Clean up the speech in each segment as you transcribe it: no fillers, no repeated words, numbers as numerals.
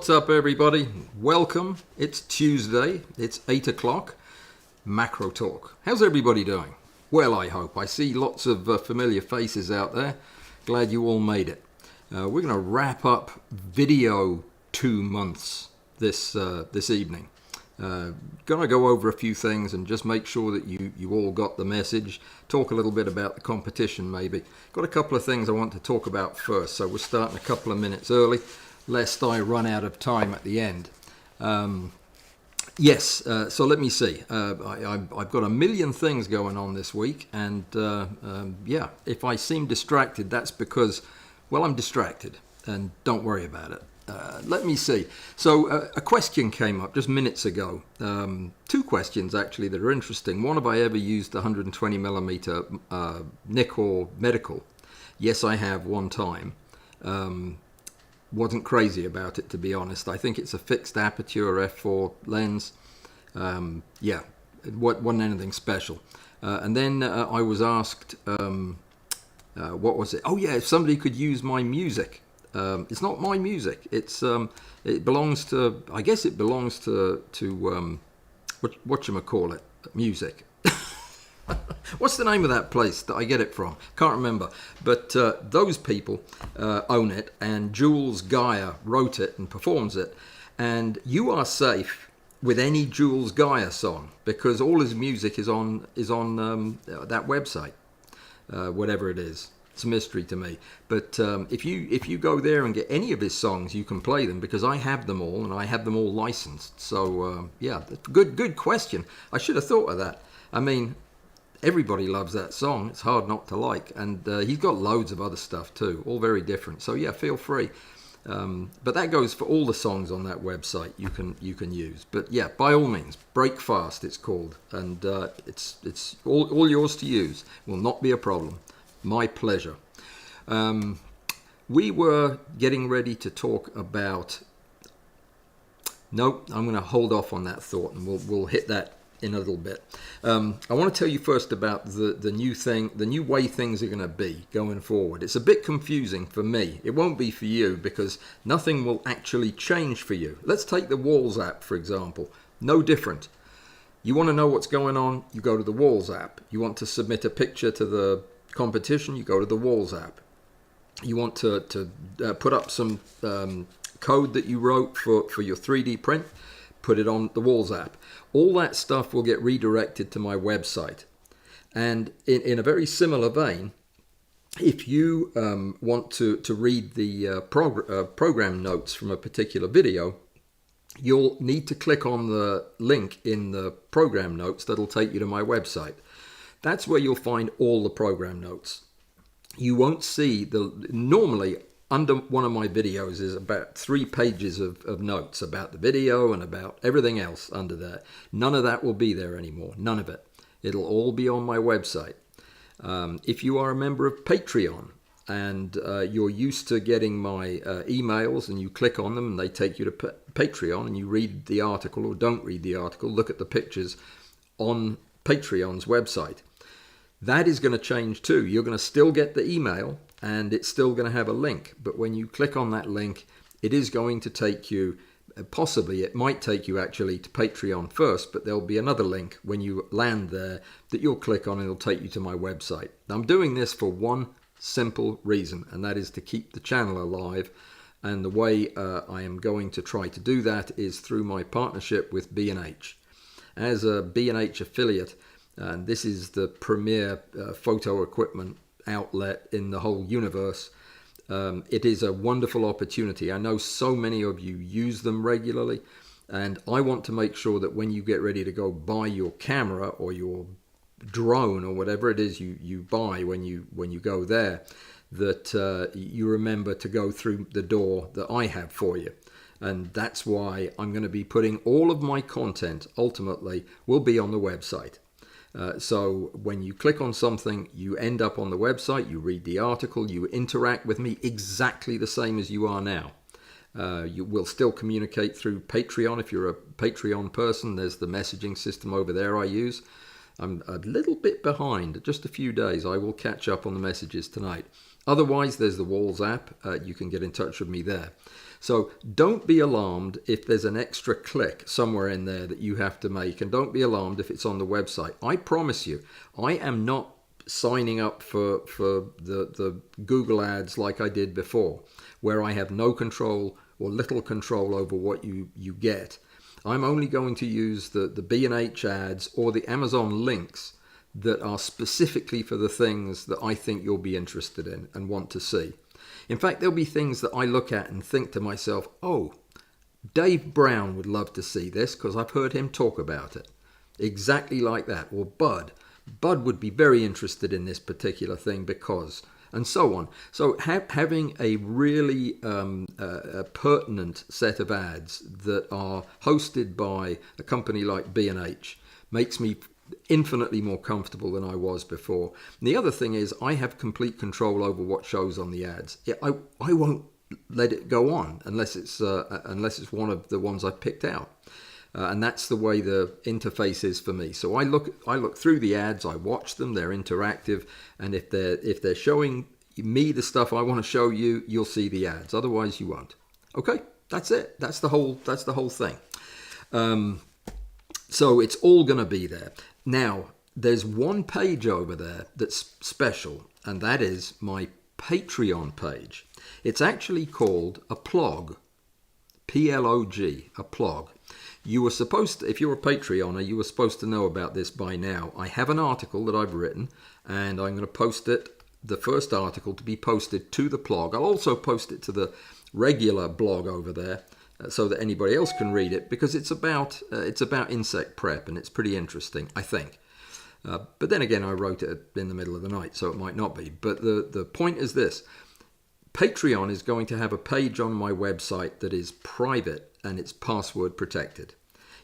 What's up, everybody? Welcome. It's Tuesday. It's 8 o'clock. Macro Talk. How's everybody doing? Well, I hope. I see lots of familiar faces out there. Glad you all made it. We're going to wrap up video 2 months this evening. Gonna go over a few things and just make sure that you all got the message. Talk a little bit about the competition, maybe. Got a couple of things I want to talk about first, so we're starting a couple of minutes early, lest I run out of time at the end. So let me see. I've got a million things going on this week, and if I seem distracted, that's because, well, I'm distracted, and don't worry about it. Let me see. So a question came up just minutes ago. 2 questions, actually, that are interesting. One, have I ever used 120 millimeter Nikkor medical? Yes, I have one time. Wasn't crazy about it, to be honest. I think it's a fixed aperture f4 lens. It wasn't anything special. And then I was asked, what was it? Oh yeah, if somebody could use my music. It's not my music. It's it belongs to. I guess it belongs to whatchamacallit, music. What's the name of that place that I get it from? Can't remember. But those people own it, and Jules Gaia wrote it and performs it. And you are safe with any Jules Gaia song because all his music is on that website, whatever it is. It's a mystery to me. But if you go there and get any of his songs, you can play them because I have them all and I have them all licensed. So good question. I should have thought of that. I mean, everybody loves that song. It's hard not to like. And he's got loads of other stuff too, all very different. So yeah, feel free. But that goes for all the songs on that website you can use. But yeah, by all means, Break Fast it's called, and it's all yours to use. Will not be a problem. My pleasure. We were getting ready to talk about. Nope, I'm going to hold off on that thought, and we'll hit that in a little bit. I want to tell you first about the new thing, the new way things are going to be going forward. It's a bit confusing for me. It won't be for you because nothing will actually change for you. Let's take the Walls app, for example. No different. You want to know what's going on, you go to the Walls app. You want to submit a picture to the competition, you go to the Walls app. You want to put up some code that you wrote for your 3D print, put it on the Walls app. All that stuff will get redirected to my website. And in a very similar vein, if you want to read the program notes from a particular video, you'll need to click on the link in the program notes that'll take you to my website. That's where you'll find all the program notes. You won't see normally under one of my videos is about 3 pages of notes about the video and about everything else under there. None of that will be there anymore. None of it. It'll all be on my website. If you are a member of Patreon and you're used to getting my emails and you click on them and they take you to Patreon and you read the article or don't read the article, look at the pictures on Patreon's website. That is going to change too. You're going to still get the email and it's still going to have a link. But when you click on that link, it is going to take you, possibly it might take you actually to Patreon first, but there'll be another link when you land there that you'll click on and it'll take you to my website. Now, I'm doing this for one simple reason, and that is to keep the channel alive. And the way I am going to try to do that is through my partnership with B&H. As a B&H affiliate, and this is the premier photo equipment outlet in the whole universe. It is a wonderful opportunity. I know so many of you use them regularly, and I want to make sure that when you get ready to go buy your camera or your drone or whatever it is you buy when you go there, that you remember to go through the door that I have for you. And that's why I'm going to be putting all of my content ultimately will be on the website. So when you click on something, you end up on the website, you read the article, you interact with me exactly the same as you are now. You will still communicate through Patreon. If you're a Patreon person, there's the messaging system over there I use. I'm a little bit behind, just a few days. I will catch up on the messages tonight. Otherwise, there's the Walls app. You can get in touch with me there. So don't be alarmed if there's an extra click somewhere in there that you have to make, and don't be alarmed if it's on the website. I promise you, I am not signing up for the Google ads like I did before, where I have no control or little control over what you get. I'm only going to use the B&H ads or the Amazon links that are specifically for the things that I think you'll be interested in and want to see. In fact, there'll be things that I look at and think to myself, oh, Dave Brown would love to see this because I've heard him talk about it. Exactly like that. Or Bud would be very interested in this particular thing because, and so on. So having a really pertinent set of ads that are hosted by a company like B&H makes me infinitely more comfortable than I was before. And the other thing is I have complete control over what shows on the ads. I won't let it go on unless it's one of the ones I've picked out. And that's the way the interface is for me. So I look through the ads, I watch them, they're interactive, and if they're showing me the stuff I want to show you, you'll see the ads. Otherwise, you won't. Okay, that's it. That's the whole thing. So it's all going to be there. Now, there's one page over there that's special, and that is my Patreon page. It's actually called a plog, P-L-O-G, a plog. You were supposed to, if you're a Patreoner, you were supposed to know about this by now. I have an article that I've written, and I'm going to post it, the first article, to be posted to the blog. I'll also post it to the regular blog over there so that anybody else can read it, because it's about insect prep, and it's pretty interesting, I think. But then again, I wrote it in the middle of the night, so it might not be. But the point is this. Patreon is going to have a page on my website that is private and it's password protected.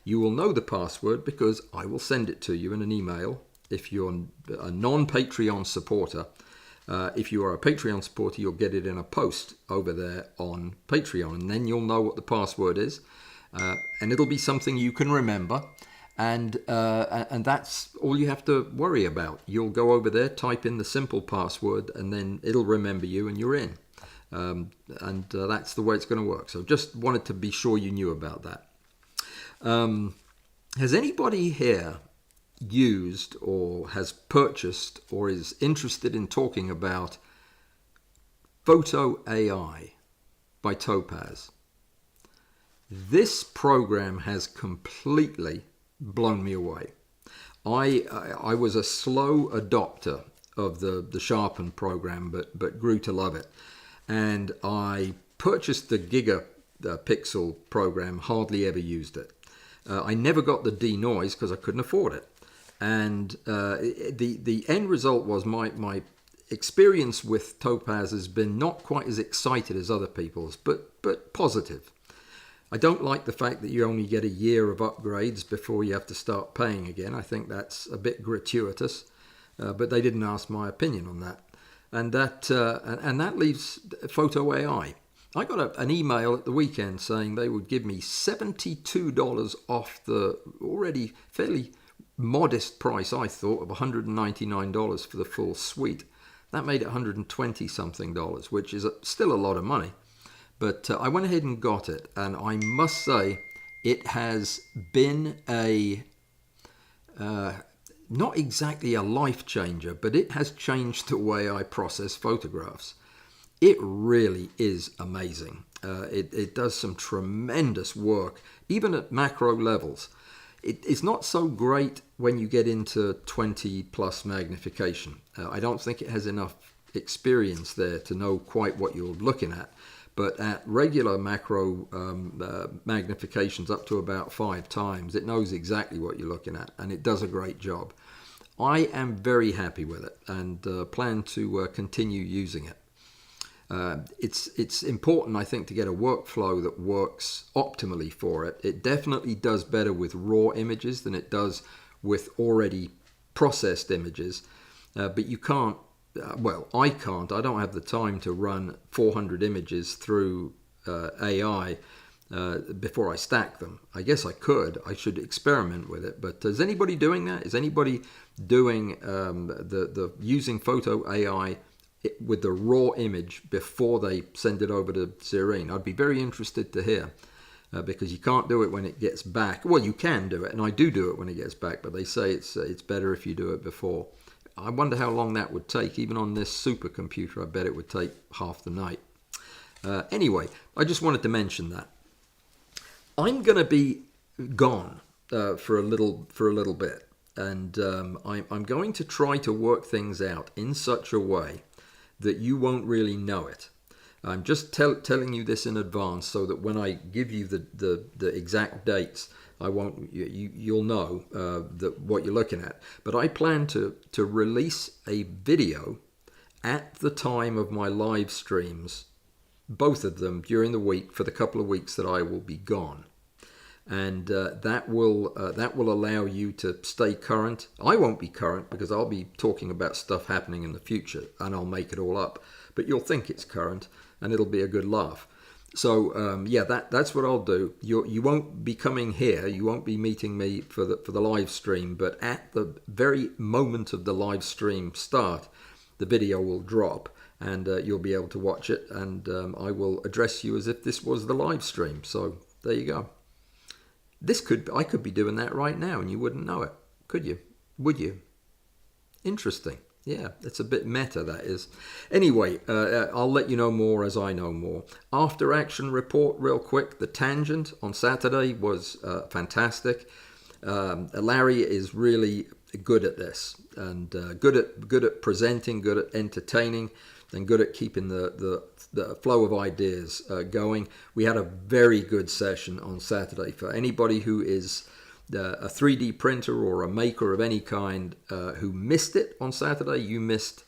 You will know the password because I will send it to you in an email if you're a non-Patreon supporter. If you are a Patreon supporter, you'll get it in a post over there on Patreon, and then you'll know what the password is, and it'll be something you can remember, and that's all you have to worry about. You'll go over there, type in the simple password, and then it'll remember you, and you're in. That's the way it's going to work. So just wanted to be sure you knew about that. Has anybody here used or has purchased or is interested in talking about Photo AI by Topaz? This program has completely blown me away. I was a slow adopter of the Sharpen program, but grew to love it. And I purchased the Gigapixel program, hardly ever used it. I never got the denoise because I couldn't afford it. And the end result was my experience with Topaz has been not quite as excited as other people's, but positive. I don't like the fact that you only get a year of upgrades before you have to start paying again. I think that's a bit gratuitous, but they didn't ask my opinion on that. And that leaves Photo AI. I got an email at the weekend saying they would give me $72 off the already fairly modest price, I thought, of $199 for the full suite. That made it $120 something, which is still a lot of money. But I went ahead and got it, and I must say it has been not exactly a life changer, but it has changed the way I process photographs. It really is amazing. It does some tremendous work, even at macro levels. It's not so great when you get into 20 plus magnification. I don't think it has enough experience there to know quite what you're looking at. But at regular macro magnifications up to about 5 times, it knows exactly what you're looking at, and it does a great job. I am very happy with it and plan to continue using it. It's important, I think, to get a workflow that works optimally for it. It definitely does better with raw images than it does with already processed images. But you can't, I can't. I don't have the time to run 400 images through AI before I stack them. I guess I could. I should experiment with it. But is anybody doing that? Is anybody doing the using Photo AI with the raw image before they send it over to Serene? I'd be very interested to hear, because you can't do it when it gets back. Well, you can do it, and I do it when it gets back, but they say it's better if you do it before. I wonder how long that would take. Even on this supercomputer, I bet it would take half the night. Anyway, I just wanted to mention that. I'm going to be gone for a little bit, and I'm going to try to work things out in such a way that you won't really know it. I'm just telling you this in advance so that when I give you the exact dates, I won't. You'll know that what you're looking at. But I plan to release a video at the time of my live streams, both of them during the week for the couple of weeks that I will be gone, and that will allow you to stay current. I won't be current because I'll be talking about stuff happening in the future, and I'll make it all up. But you'll think it's current, and it'll be a good laugh. So yeah, that's what I'll do. You won't be coming here. You won't be meeting me for the live stream. But at the very moment of the live stream start, the video will drop, and you'll be able to watch it. And I will address you as if this was the live stream. So there you go. I could be doing that right now, and you wouldn't know it, could you? Would you? Interesting. Yeah, it's a bit meta, that is. Anyway, I'll let you know more as I know more. After action report real quick. The Tangent on Saturday was fantastic. Larry is really good at this, and good at presenting, good at entertaining, and good at keeping the flow of ideas going. We had a very good session on Saturday. For anybody who is a 3D printer or a maker of any kind who missed it on Saturday, you missed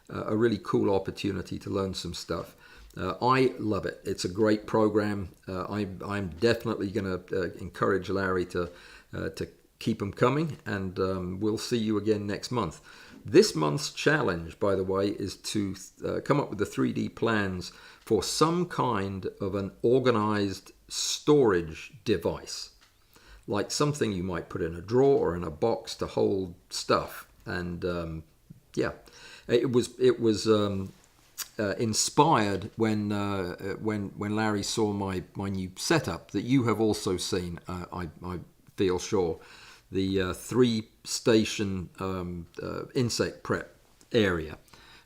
a really cool opportunity to learn some stuff. I love it. It's a great program. I'm definitely going to encourage Larry to keep them coming, and we'll see you again next month. This month's challenge, by the way, is to come up with the 3D plans for some kind of an organized storage device, like something you might put in a drawer or in a box to hold stuff. And yeah, it was inspired when Larry saw my new setup that you have also seen. I feel sure. The 3-station insect prep area.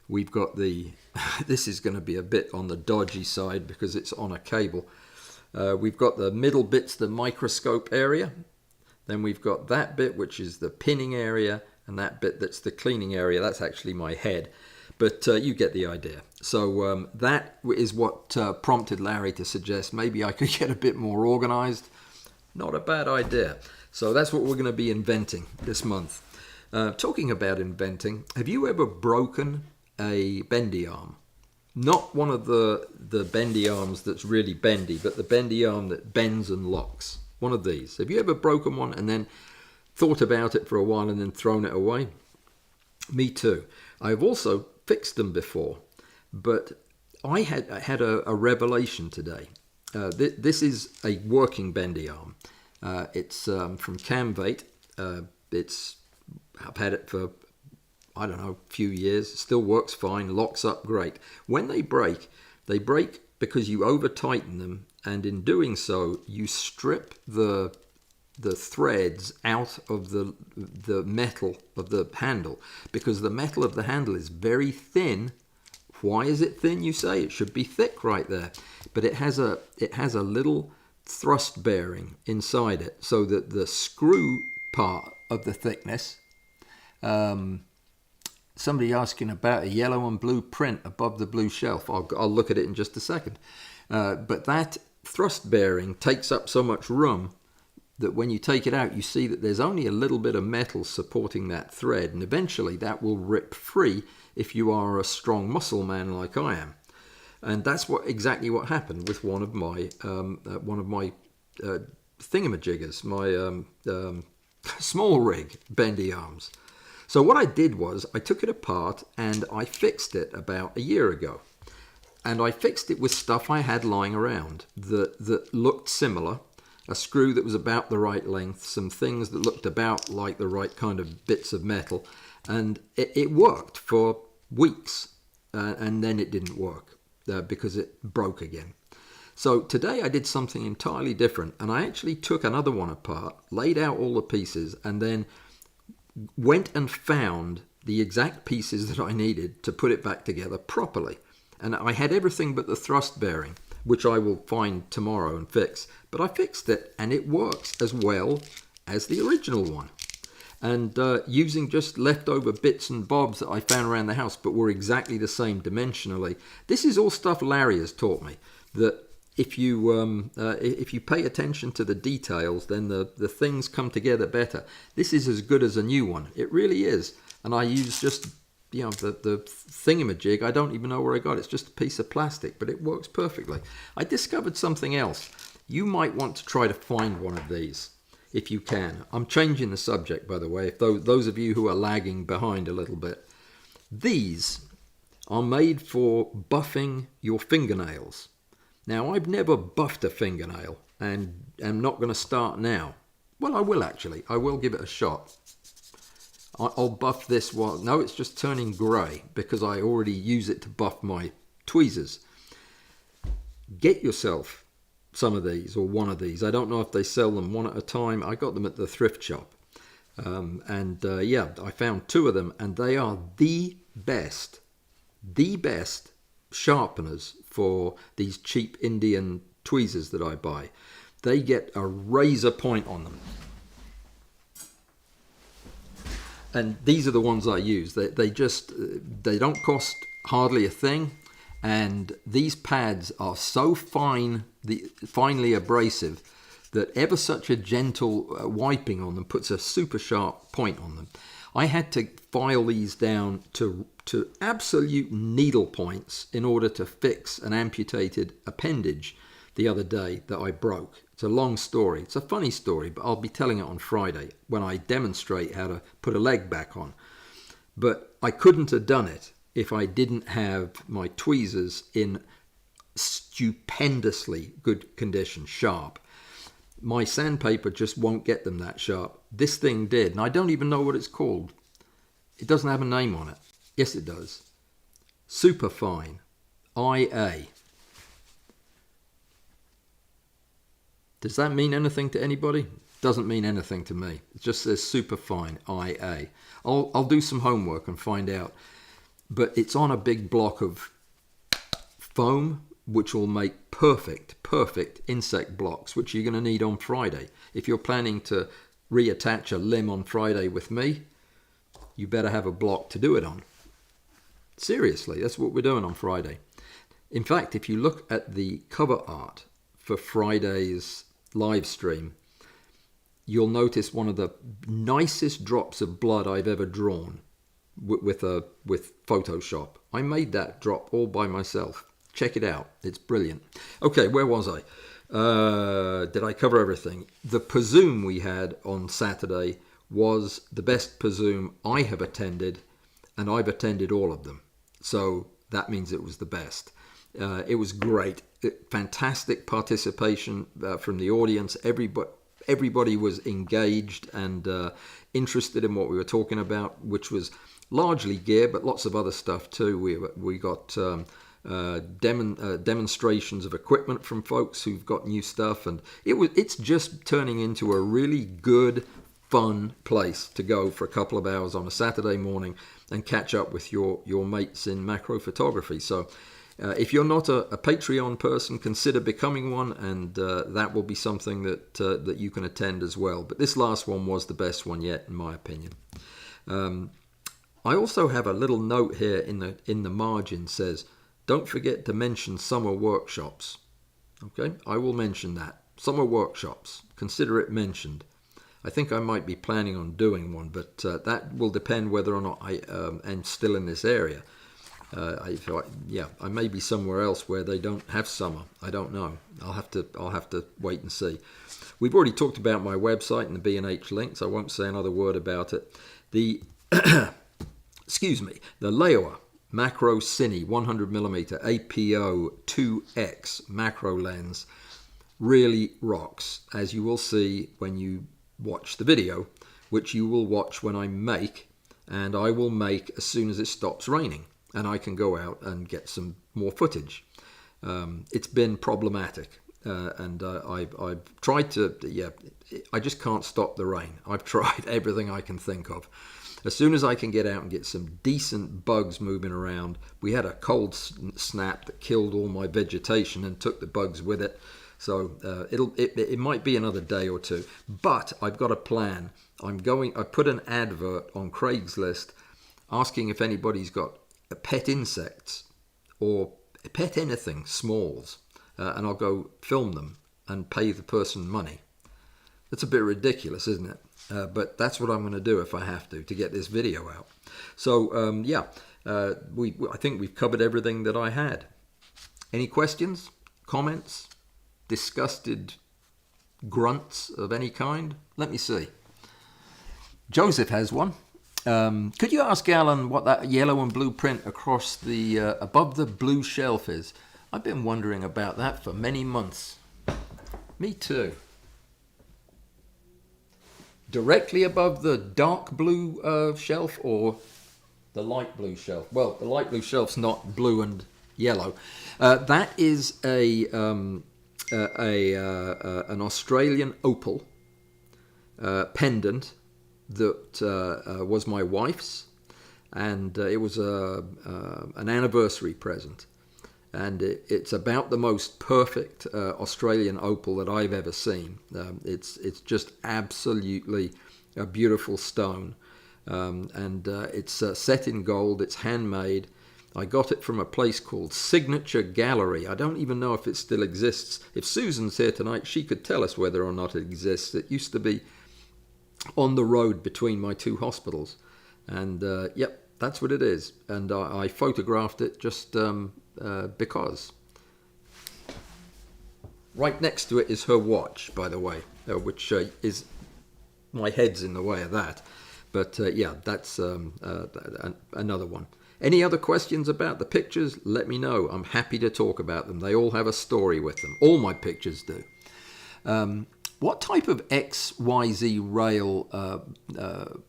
We've got this is going to be a bit on the dodgy side because it's on a cable. We've got the middle bits, the microscope area. Then we've got that bit, which is the pinning area, and that bit that's the cleaning area. That's actually my head. But you get the idea. So that is what prompted Larry to suggest maybe I could get a bit more organized. Not a bad idea. So that's what we're going to be inventing this month. Talking about inventing, have you ever broken a bendy arm? Not one of the bendy arms that's really bendy, but the bendy arm that bends and locks. One of these. Have you ever broken one and then thought about it for a while and then thrown it away? Me too. I've also fixed them before, but I had a revelation today. This is a working bendy arm. It's from Camvate. I've had it for, I don't know, a few years. It still works fine, locks up great. When they break because you over tighten them, and in doing so, you strip the threads out of the metal of the handle, because the metal of the handle is very thin. Why is it thin, you say? It should be thick right there. But it has a little thrust bearing inside it, so that the screw part of the thickness, somebody asking about a yellow and blue print above the blue shelf. I'll look at it in just a second. But that thrust bearing takes up so much room that when you take it out, you see that there's only a little bit of metal supporting that thread, and eventually that will rip free if you are a strong muscle man like I am. And that's exactly what happened with one of my thingamajiggers, my small rig bendy arms. So what I did was I took it apart and I fixed it about a year ago. And I fixed it with stuff I had lying around that looked similar, a screw that was about the right length, some things that looked about like the right kind of bits of metal, and it worked for weeks. and then it didn't work because it broke again. So today I did something entirely different, and I actually took another one apart, laid out all the pieces, and then went and found the exact pieces that I needed to put it back together properly. And I had everything but the thrust bearing, which I will find tomorrow and fix. But I fixed it, and it works as well as the original one. And using just leftover bits and bobs that I found around the house, but were exactly the same dimensionally. This is all stuff Larry has taught me, that if you pay attention to the details, then the things come together better. This is as good as a new one. It really is. And I use just, you know, the thingamajig. I don't even know where I got it. It's just a piece of plastic, but it works perfectly. I discovered something else. You might want to try to find one of these if you can. I'm changing the subject, by the way, if those of you who are lagging behind a little bit. These are made for buffing your fingernails. Now, I've never buffed a fingernail, and am not going to start now. Well, I will actually. I will give it a shot. I'll buff this one. No, it's just turning grey because I already use it to buff my tweezers. Get yourself some of these, or one of these. I don't know if they sell them one at a time. I got them at the thrift shop. Yeah, I found 2 of them, and they are the best sharpeners for these cheap Indian tweezers that I buy. They get a razor point on them. And these are the ones I use. They don't cost hardly a thing. And these pads are so finely abrasive that ever such a gentle wiping on them puts a super sharp point on them. I had to file these down to absolute needle points in order to fix an amputated appendage the other day that I broke. It's a long story. It's a funny story, but I'll be telling it on Friday when I demonstrate how to put a leg back on. But I couldn't have done it if I didn't have my tweezers in stupendously good condition, sharp. My sandpaper just won't get them that sharp. This thing did, and I don't even know what it's called. It doesn't have a name on it. Yes, it does. Superfine, IA. Does that mean anything to anybody? Doesn't mean anything to me. It just says Superfine, IA. I'll do some homework and find out. But it's on a big block of foam, which will make perfect insect blocks, which you're going to need on Friday. If you're planning to reattach a limb on Friday with me, you better have a block to do it on. Seriously, that's what we're doing on Friday. In fact, if you look at the cover art for Friday's live stream, you'll notice one of the nicest drops of blood I've ever drawn with Photoshop. I made that drop all by myself. Check it out. It's brilliant. Okay, where was I? Did I cover everything? The Pazoom we had on Saturday was the best Pazoom I have attended, and I've attended all of them. So that means it was the best. It was great. Fantastic participation from the audience. Everybody was engaged and interested in what we were talking about, which was largely gear, but lots of other stuff too. We got demonstrations of equipment from folks who've got new stuff, and it's just turning into a really good, fun place to go for a couple of hours on a Saturday morning and catch up with your mates in macro photography. So if you're not a Patreon person, consider becoming one, and that will be something that you can attend as well. But this last one was the best one yet, in my opinion. I also have a little note here in the margin says, don't forget to mention summer workshops. Okay, I will mention that. Summer workshops, consider it mentioned. I think I might be planning on doing one, but that will depend whether or not I am still in this area. I may be somewhere else where they don't have summer. I don't know. I'll have to wait and see. We've already talked about my website and the B&H links. I won't say another word about it. The excuse me, the Leoa Macro Cine 100mm APO 2X macro lens really rocks, as you will see when you watch the video, which you will watch when I make, and I will make as soon as it stops raining. and I can go out and get some more footage. It's been problematic, and I've tried to, I just can't stop the rain. I've tried everything I can think of. As soon as I can get out and get some decent bugs moving around, we had a cold snap that killed all my vegetation and took the bugs with it. So it might be another day or two, but I've got a plan. I put an advert on Craigslist asking if anybody's got pet insects or pet anything, smalls, and I'll go film them and pay the person money. That's a bit ridiculous, isn't it? But that's what I'm going to do if I have to get this video out. So I think we've covered everything that I had. Any questions, comments, disgusted grunts of any kind? Let me see. Joseph has one. Could you ask Allan what that yellow and blue print across the above the blue shelf is? I've been wondering about that for many months. Me too. Directly above the dark blue shelf or the light blue shelf? Well, the light blue shelf's not blue and yellow. That is an Australian Opal pendant that was my wife's, and it was an anniversary present. And it's about the most perfect Australian opal that I've ever seen. It's just absolutely a beautiful stone, and it's set in gold. It's handmade. I got it from a place called Signature Gallery. I don't even know if it still exists. If Susan's here tonight, she could tell us whether or not it exists. It used to be on the road between my two hospitals, and yep, that's what it is. And I photographed it just because. Right next to it is her watch, by the way, which is, my head's in the way of that. But yeah, that's another one. Any other questions about the pictures? Let me know. I'm happy to talk about them. They all have a story with them. All my pictures do. What type of XYZ rail,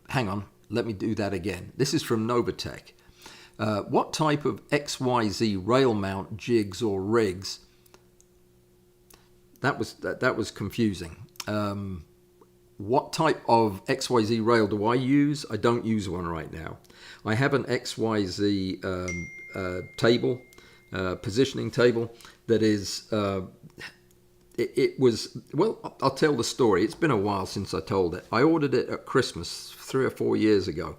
hang on, let me do that again. This is from Novatech. What type of XYZ rail mount jigs or rigs? That was confusing. What type of XYZ rail do I use? I don't use one right now. I have an XYZ table, positioning table that is... It was, well, I'll tell the story. It's been a while since I told it. I ordered it at Christmas 3 or 4 years ago,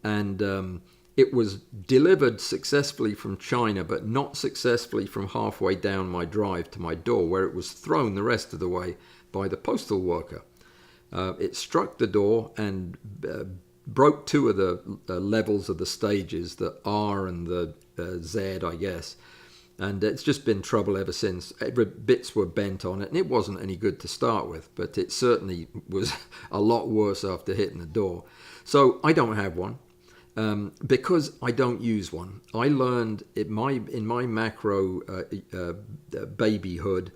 and it was delivered successfully from China, but not successfully from halfway down my drive to my door, where it was thrown the rest of the way by the postal worker. It struck the door and broke 2 of the levels of the stages, the R and the Z, I guess. And it's just been trouble ever since. Bits were bent on it, and it wasn't any good to start with, but it certainly was a lot worse after hitting the door. So I don't have one, because I don't use one. I learned in my macro babyhood,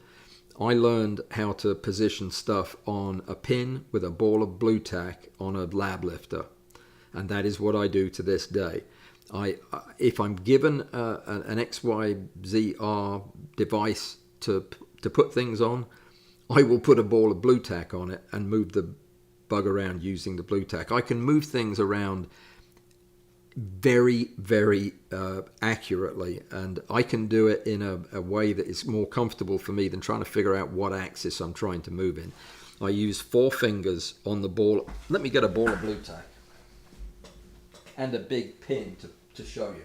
I learned how to position stuff on a pin with a ball of blue tack on a lab lifter, and that is what I do to this day. If I'm given an XYZR device to put things on, I will put a ball of blue tack on it and move the bug around using the blue tack. I can move things around very, very accurately, and I can do it in a way that is more comfortable for me than trying to figure out what axis I'm trying to move in. I use 4 fingers on the ball. Let me get a ball of blue tack and a big pin to show you.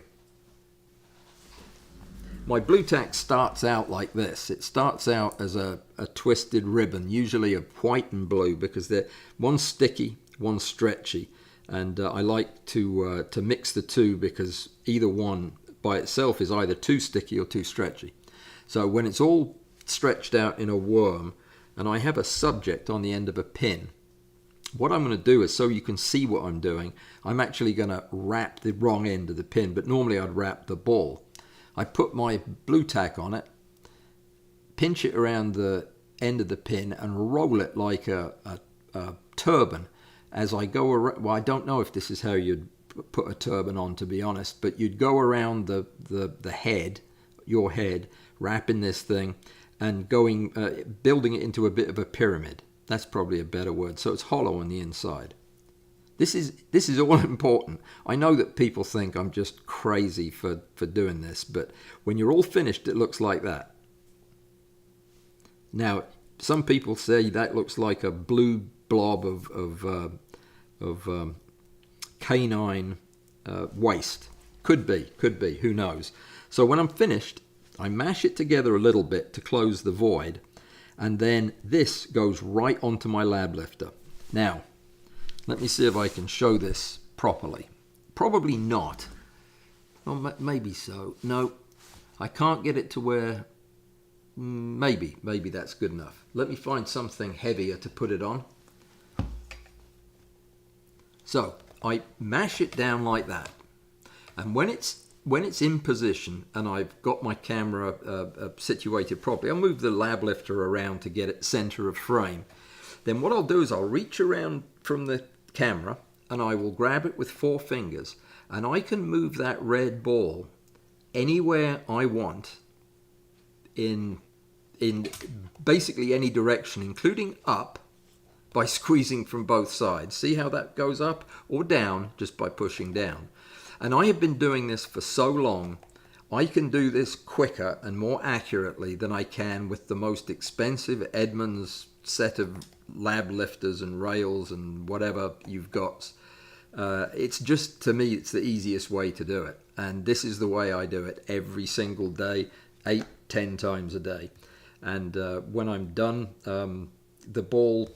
My blue tack starts out like this. It starts out as a twisted ribbon, usually of white and blue, because they're one's sticky, one's stretchy, and I like to mix the two, because either one by itself is either too sticky or too stretchy. So when it's all stretched out in a worm, and I have a subject on the end of a pin, what I'm going to do is, so you can see what I'm doing, I'm actually going to wrap the wrong end of the pin, but normally I'd wrap the ball. I put my blue tack on it, pinch it around the end of the pin, and roll it like a turban as I go around. Well, I don't know if this is how you'd put a turban on, to be honest, but you'd go around the head, your head, wrapping this thing and building it into a bit of a pyramid. That's probably a better word. So it's hollow on the inside. This is all important. I know that people think I'm just crazy for doing this, but when you're all finished, it looks like that. Now, some people say that looks like a blue blob of canine waste. Could be, who knows. So when I'm finished, I mash it together a little bit to close the void, and then this goes right onto my lab lifter. Now, let me see if I can show this properly. Probably not. Well, maybe so. No, I can't get it to where... Maybe that's good enough. Let me find something heavier to put it on. So I mash it down like that, and when it's in position and I've got my camera situated properly, I'll move the lab lifter around to get it center of frame. Then what I'll do is I'll reach around from the camera and I will grab it with 4 fingers, and I can move that red ball anywhere I want in basically any direction, including up, by squeezing from both sides. See how that goes up or down just by pushing down. And I have been doing this for so long, I can do this quicker and more accurately than I can with the most expensive Edmunds set of lab lifters and rails and whatever you've got. It's just, to me, it's the easiest way to do it. And this is the way I do it every single day, 8-10 times a day. And when I'm done, the ball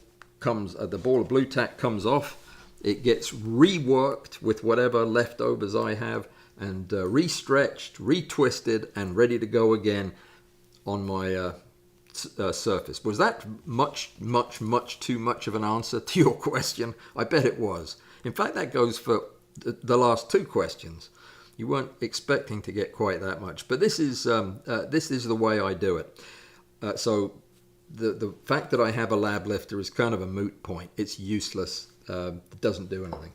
of blue tack comes off. It gets reworked with whatever leftovers I have, and re-stretched, retwisted, and ready to go again on my surface. Was that much too much of an answer to your question? I bet it was. In fact, that goes for the last 2 questions. You weren't expecting to get quite that much, but this is the way I do it. So the fact that I have a lab lifter is kind of a moot point. It's useless. It doesn't do anything.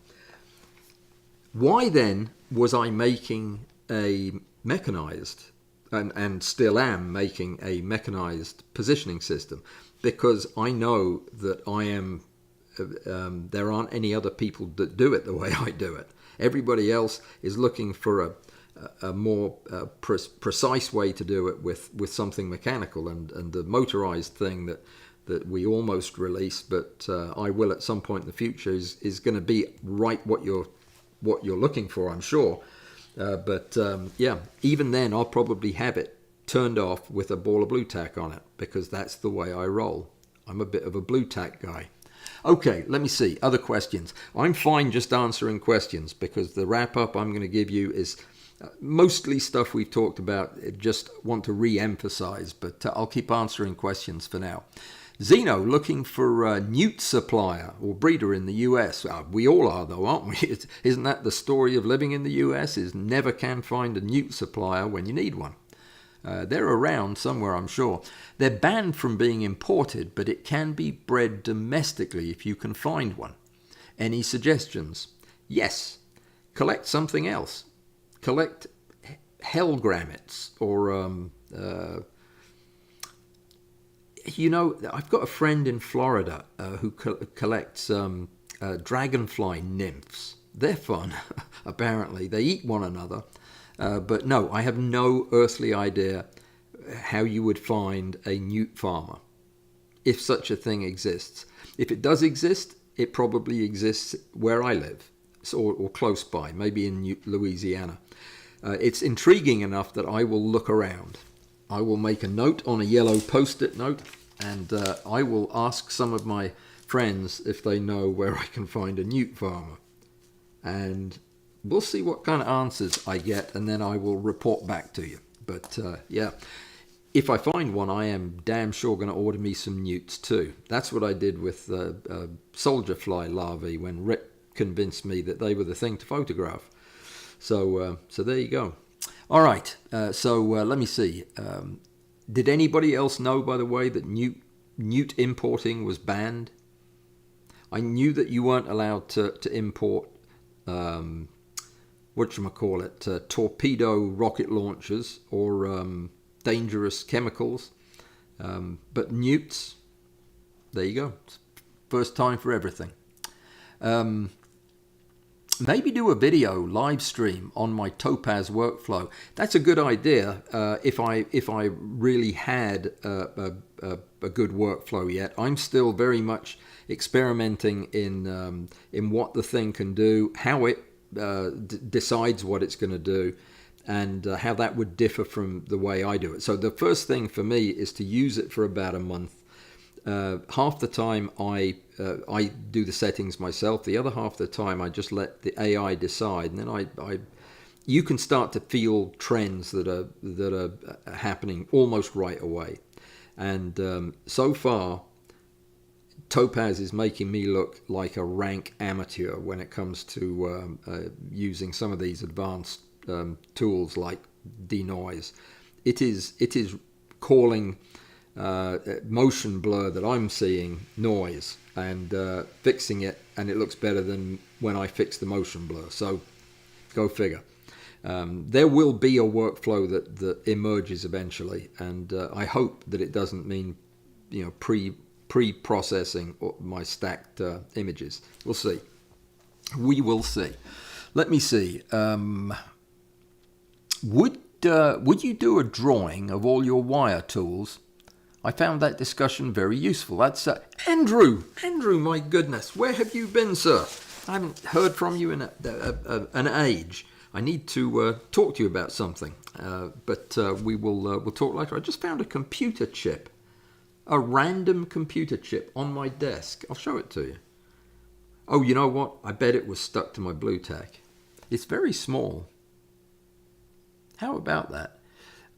Why then was I making a mechanized, and still am making a mechanized positioning system? Because I know that there aren't any other people that do it the way I do it. Everybody else is looking for a more precise way to do it with something mechanical, and the motorized thing that we almost release, but I will at some point in the future, is going to be right what you're looking for, I'm sure. But even then I'll probably have it turned off with a ball of blue tack on it, because that's the way I roll. I'm a bit of a blue tack guy. Okay, let me see. Other questions. I'm fine just answering questions, because the wrap-up I'm going to give you is mostly stuff we've talked about. I just want to re-emphasize, but I'll keep answering questions for now. Zeno, looking for a newt supplier or breeder in the US. We all are, though, aren't we? Isn't that the story of living in the US? Is never can find a newt supplier when you need one. They're around somewhere, I'm sure. They're banned from being imported, but it can be bred domestically if you can find one. Any suggestions? Yes. Collect something else. Collect hell grammets, or I've got a friend in Florida who collects dragonfly nymphs. They're fun, apparently. They eat one another. But no, I have no earthly idea how you would find a newt farmer, if such a thing exists. If it does exist, it probably exists where I live, or close by, maybe in Louisiana. It's intriguing enough that I will look around. I will make a note on a yellow post-it note, and I will ask some of my friends if they know where I can find a newt farmer. And we'll see what kind of answers I get, and then I will report back to you. But if I find one, I am damn sure going to order me some newts too. That's what I did with soldier fly larvae when Rick convinced me that they were the thing to photograph. So there you go. All right, so let me see. Did anybody else know, by the way, that newt importing was banned? I knew that you weren't allowed to import whatchamacallit, torpedo rocket launchers or dangerous chemicals. But newts, there you go. First time for everything. Maybe do a video live stream on my Topaz workflow. That's a good idea. If I really had a good workflow yet, I'm still very much experimenting in what the thing can do, how it decides what it's going to do, and how that would differ from the way I do it. So the first thing for me is to use it for about a month. Half the time I do the settings myself. The other half of the time I just let the AI decide, and then you can start to feel trends that are happening almost right away. And so far, Topaz is making me look like a rank amateur when it comes to using some of these advanced tools like denoise. It is calling motion blur that I'm seeing noise and fixing it, and it looks better than when I fix the motion blur. So go figure. There will be a workflow that emerges eventually, and I hope that it doesn't mean pre-processing my stacked images. We'll see. We will see. Let me see. Would you do a drawing of all your wire tools? I found that discussion very useful. That's Andrew. Andrew, my goodness, where have you been, sir? I haven't heard from you in an age. I need to talk to you about something, but we'll talk later. I just found a computer chip, a random computer chip on my desk. I'll show it to you. Oh, you know what? I bet it was stuck to my blue tack. It's very small. How about that?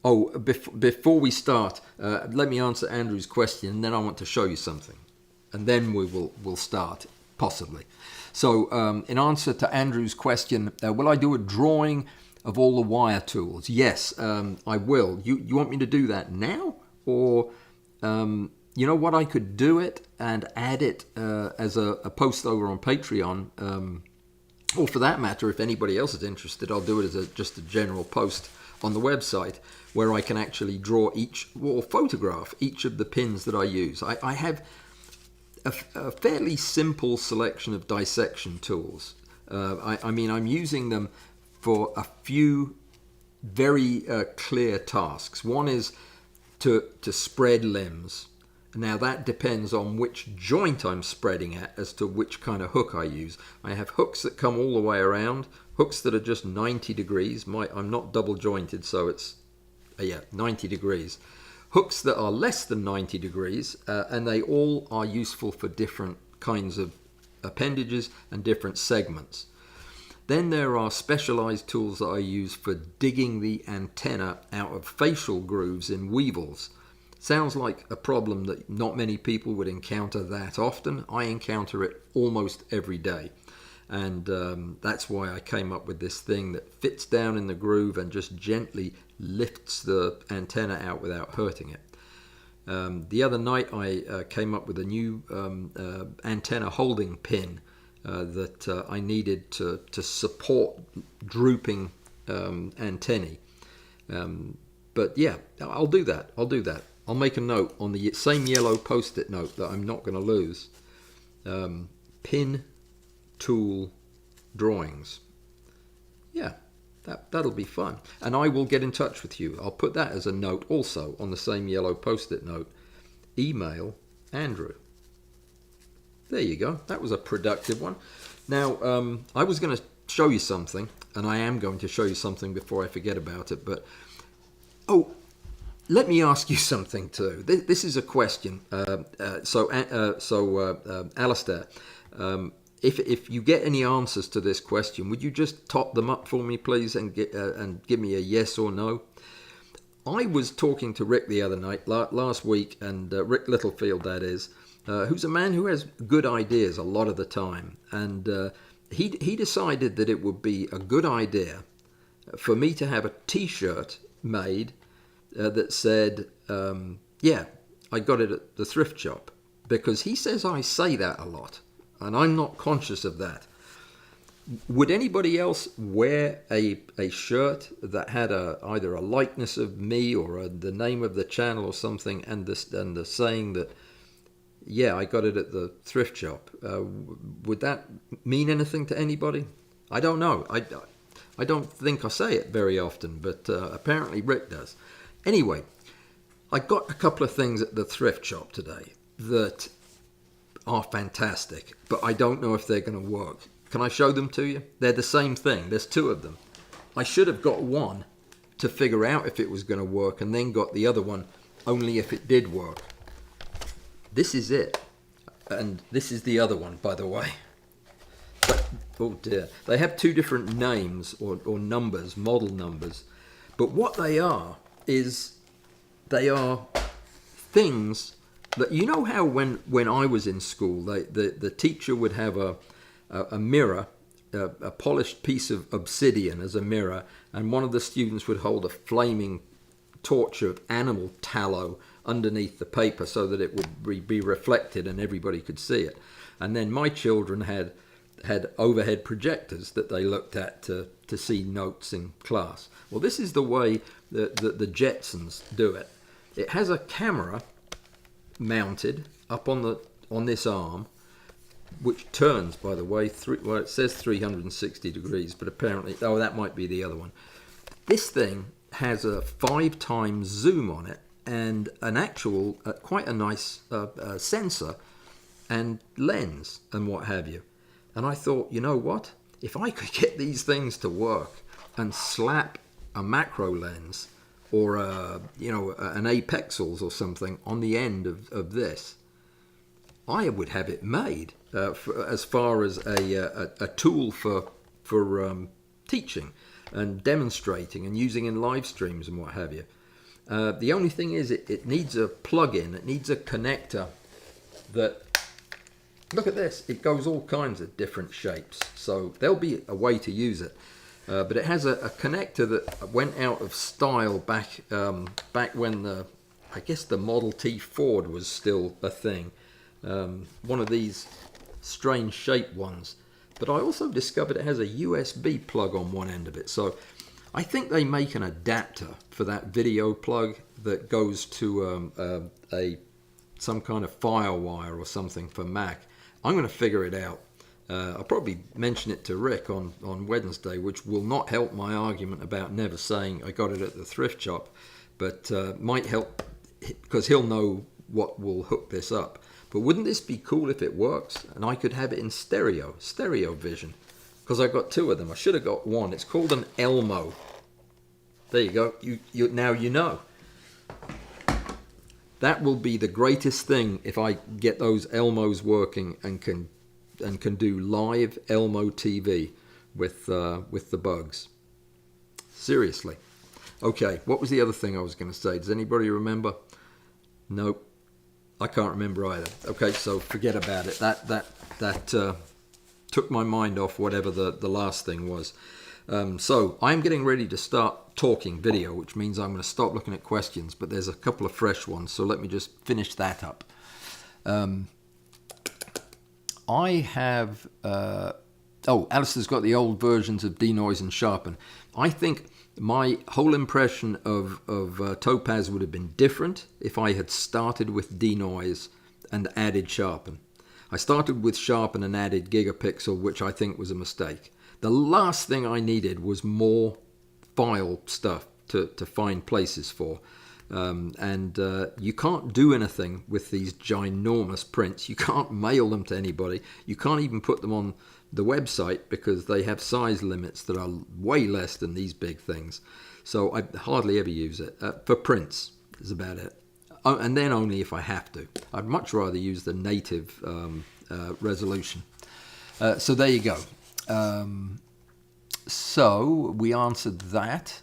Oh, before we start, let me answer Andrew's question, and then I want to show you something, and then we'll start possibly. So, in answer to Andrew's question, will I do a drawing of all the wire tools? Yes, I will. You want me to do that now, or you know what? I could do it and add it as a post over on Patreon, or for that matter, if anybody else is interested, I'll do it as just a general post on the website where I can actually draw or photograph each of the pins that I use. I have a fairly simple selection of dissection tools. I mean, I'm using them for a few very clear tasks. One is to spread limbs. Now that depends on which joint I'm spreading at as to which kind of hook I use. I have hooks that come all the way around, hooks that are just 90 degrees. I'm not double jointed, so it's 90 degrees. Hooks that are less than 90 degrees, and they all are useful for different kinds of appendages and different segments. Then there are specialized tools that I use for digging the antenna out of facial grooves in weevils. Sounds like a problem that not many people would encounter that often. I encounter it almost every day. And that's why I came up with this thing that fits down in the groove and just gently lifts the antenna out without hurting it. The other night I came up with a new antenna holding pin that I needed to support drooping antennae. But yeah, I'll do that. I'll make a note on the same yellow post-it note that I'm not going to lose. Pin tool drawings. Yeah, that'll be fun. And I will get in touch with you. I'll put that as a note also on the same yellow post-it note. Email Andrew. There you go. That was a productive one. Now, I was going to show you something, and I am going to show you something before I forget about it, but let me ask you something too. This is a question. Alistair, if you get any answers to this question, would you just top them up for me, please, and give me a yes or no? I was talking to Rick the other night, last week, and Rick Littlefield, that is, who's a man who has good ideas a lot of the time, and he decided that it would be a good idea for me to have a T-shirt made that said, I got it at the thrift shop, because he says I say that a lot, and I'm not conscious of that. Would anybody else wear a shirt that had either a likeness of me or the name of the channel or something, and the saying that, yeah, I got it at the thrift shop? Would that mean anything to anybody? I don't know. I don't think I say it very often, but apparently Rick does. Anyway, I got a couple of things at the thrift shop today that are fantastic, but I don't know if they're going to work. Can I show them to you? They're the same thing. There's two of them. I should have got one to figure out if it was going to work, and then got the other one only if it did work. This is it. And this is the other one, by the way. But, oh dear. They have two different names or numbers, model numbers. But what they are is they are things that, you know how when I was in school, the teacher would have a mirror, a polished piece of obsidian as a mirror, and one of the students would hold a flaming torch of animal tallow underneath the paper so that it would be reflected and everybody could see it. And then my children had overhead projectors that they looked at to see notes in class. Well, this is the way that the Jetsons do it. It has a camera mounted up on this arm, which turns, by the way, well, it says 360 degrees, but apparently, oh, that might be the other one. This thing has a 5 times zoom on it, and an actual, quite a nice sensor and lens and what have you. And I thought, you know what? If I could get these things to work and slap a macro lens or an apexels or something on the end of this, I would have it made as far as a tool for teaching and demonstrating and using in live streams and what have you. The only thing is it needs a plug-in, it needs a connector that, look at this, it goes all kinds of different shapes. So there'll be a way to use it. But it has a connector that went out of style back when I guess the Model T Ford was still a thing. One of these strange shaped ones. But I also discovered it has a USB plug on one end of it. So I think they make an adapter for that video plug that goes to some kind of FireWire or something for Mac. I'm going to figure it out. I'll probably mention it to Rick on Wednesday, which will not help my argument about never saying I got it at the thrift shop, but might help because he'll know what will hook this up. But wouldn't this be cool if it works and I could have it in stereo vision? Because I got two of them. I should have got one. It's called an Elmo. There you go. Now you know. That will be the greatest thing if I get those Elmos working and can do live Elmo TV with the bugs. Seriously. Okay, what was the other thing I was going to say? Does anybody remember? Nope. I can't remember either. Okay, so forget about it. That took my mind off whatever the last thing was. So I'm getting ready to start talking video, which means I'm going to stop looking at questions, but there's a couple of fresh ones, so let me just finish that up. I have... Alistair's got the old versions of denoise and sharpen. I think my whole impression of Topaz would have been different if I had started with denoise and added sharpen. I started with sharpen and added gigapixel, which I think was a mistake. The last thing I needed was more file stuff to find places for. You can't do anything with these ginormous prints. You can't mail them to anybody. You can't even put them on the website because they have size limits that are way less than these big things. So I hardly ever use it. For prints is about it. And then only if I have to. I'd much rather use the native resolution. So there you go. So we answered that.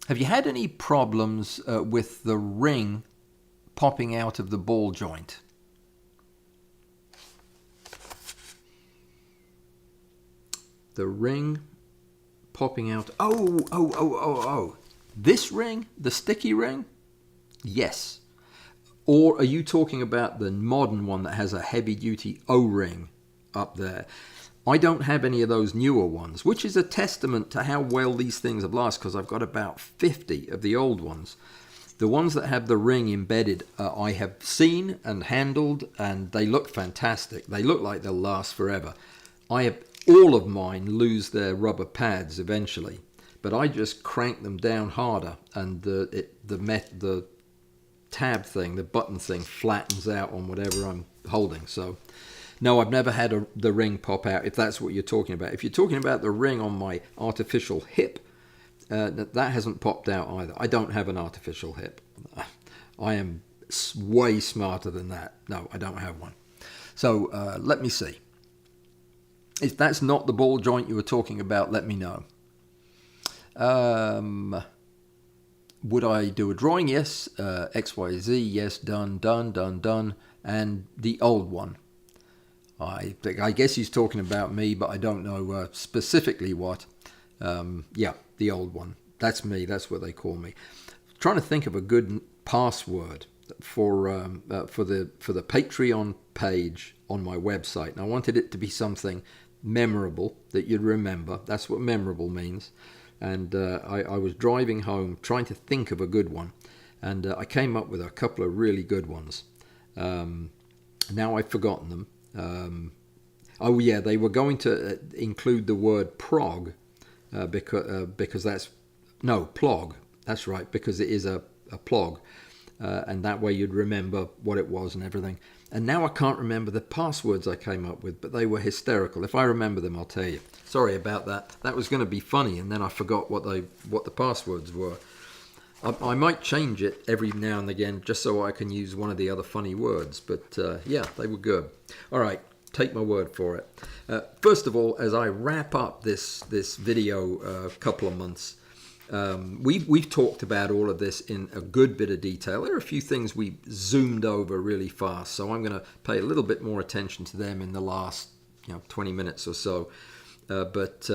Have you had any problems with the ring popping out of the ball joint? The ring popping out. Oh. This ring? The sticky ring? Yes. Or are you talking about the modern one that has a heavy-duty O-ring up there? I don't have any of those newer ones, which is a testament to how well these things have lasted, because I've got about 50 of the old ones. The ones that have the ring embedded, I have seen and handled, and they look fantastic. They look like they'll last forever. All of mine lose their rubber pads eventually, but I just crank them down harder, and the tab thing, the button thing, flattens out on whatever I'm holding. So no, I've never had the ring pop out, if that's what you're talking about. If you're talking about the ring on my artificial hip, that hasn't popped out either. I don't have an artificial hip. I am way smarter than that. No, I don't have one. So let me see. If that's not the ball joint you were talking about, let me know. Would I do a drawing? Yes. XYZ, yes. Done. And the old one. I guess he's talking about me, but I don't know specifically what. Yeah, the old one. That's me. That's what they call me. Trying to think of a good password for the Patreon page on my website. And I wanted it to be something memorable that you'd remember. That's what memorable means. And I was driving home trying to think of a good one, and I came up with a couple of really good ones. Now I've forgotten them. Oh yeah, they were going to include the word prog because that's plog. That's right, because it is a plog, and that way you'd remember what it was and everything. And now I can't remember the passwords I came up with, but they were hysterical. If I remember them, I'll tell you. Sorry about that. That was going to be funny, and then I forgot what the passwords were. I might change it every now and again just so I can use one of the other funny words. But yeah, they were good. All right, take my word for it. First of all, as I wrap up this video couple of months, we've talked about all of this in a good bit of detail. There are a few things we zoomed over really fast, so I'm going to pay a little bit more attention to them in the last 20 minutes or so. But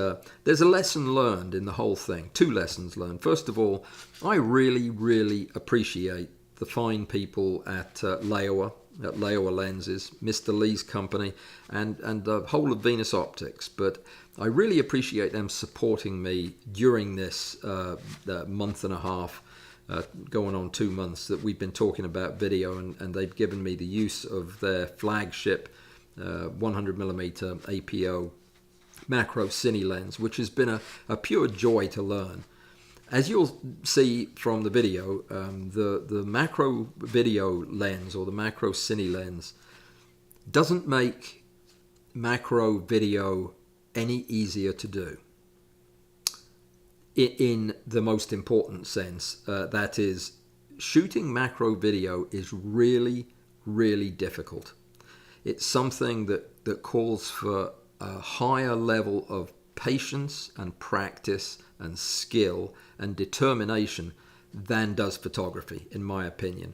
there's a lesson learned in the whole thing. Two lessons learned. First of all, I really, really appreciate the fine people at Leoa Lenses, Mr. Lee's company, and the whole of Venus Optics. But I really appreciate them supporting me during this month and a half, going on 2 months, that we've been talking about video, and they've given me the use of their flagship 100mm APO macro cine lens, which has been a pure joy to learn. As you'll see from the video, the macro video lens, or the macro cine lens, doesn't make macro video any easier to do. In the most important sense, that is, shooting macro video is really, really difficult. It's something that calls for a higher level of patience and practice and skill and determination than does photography, in my opinion.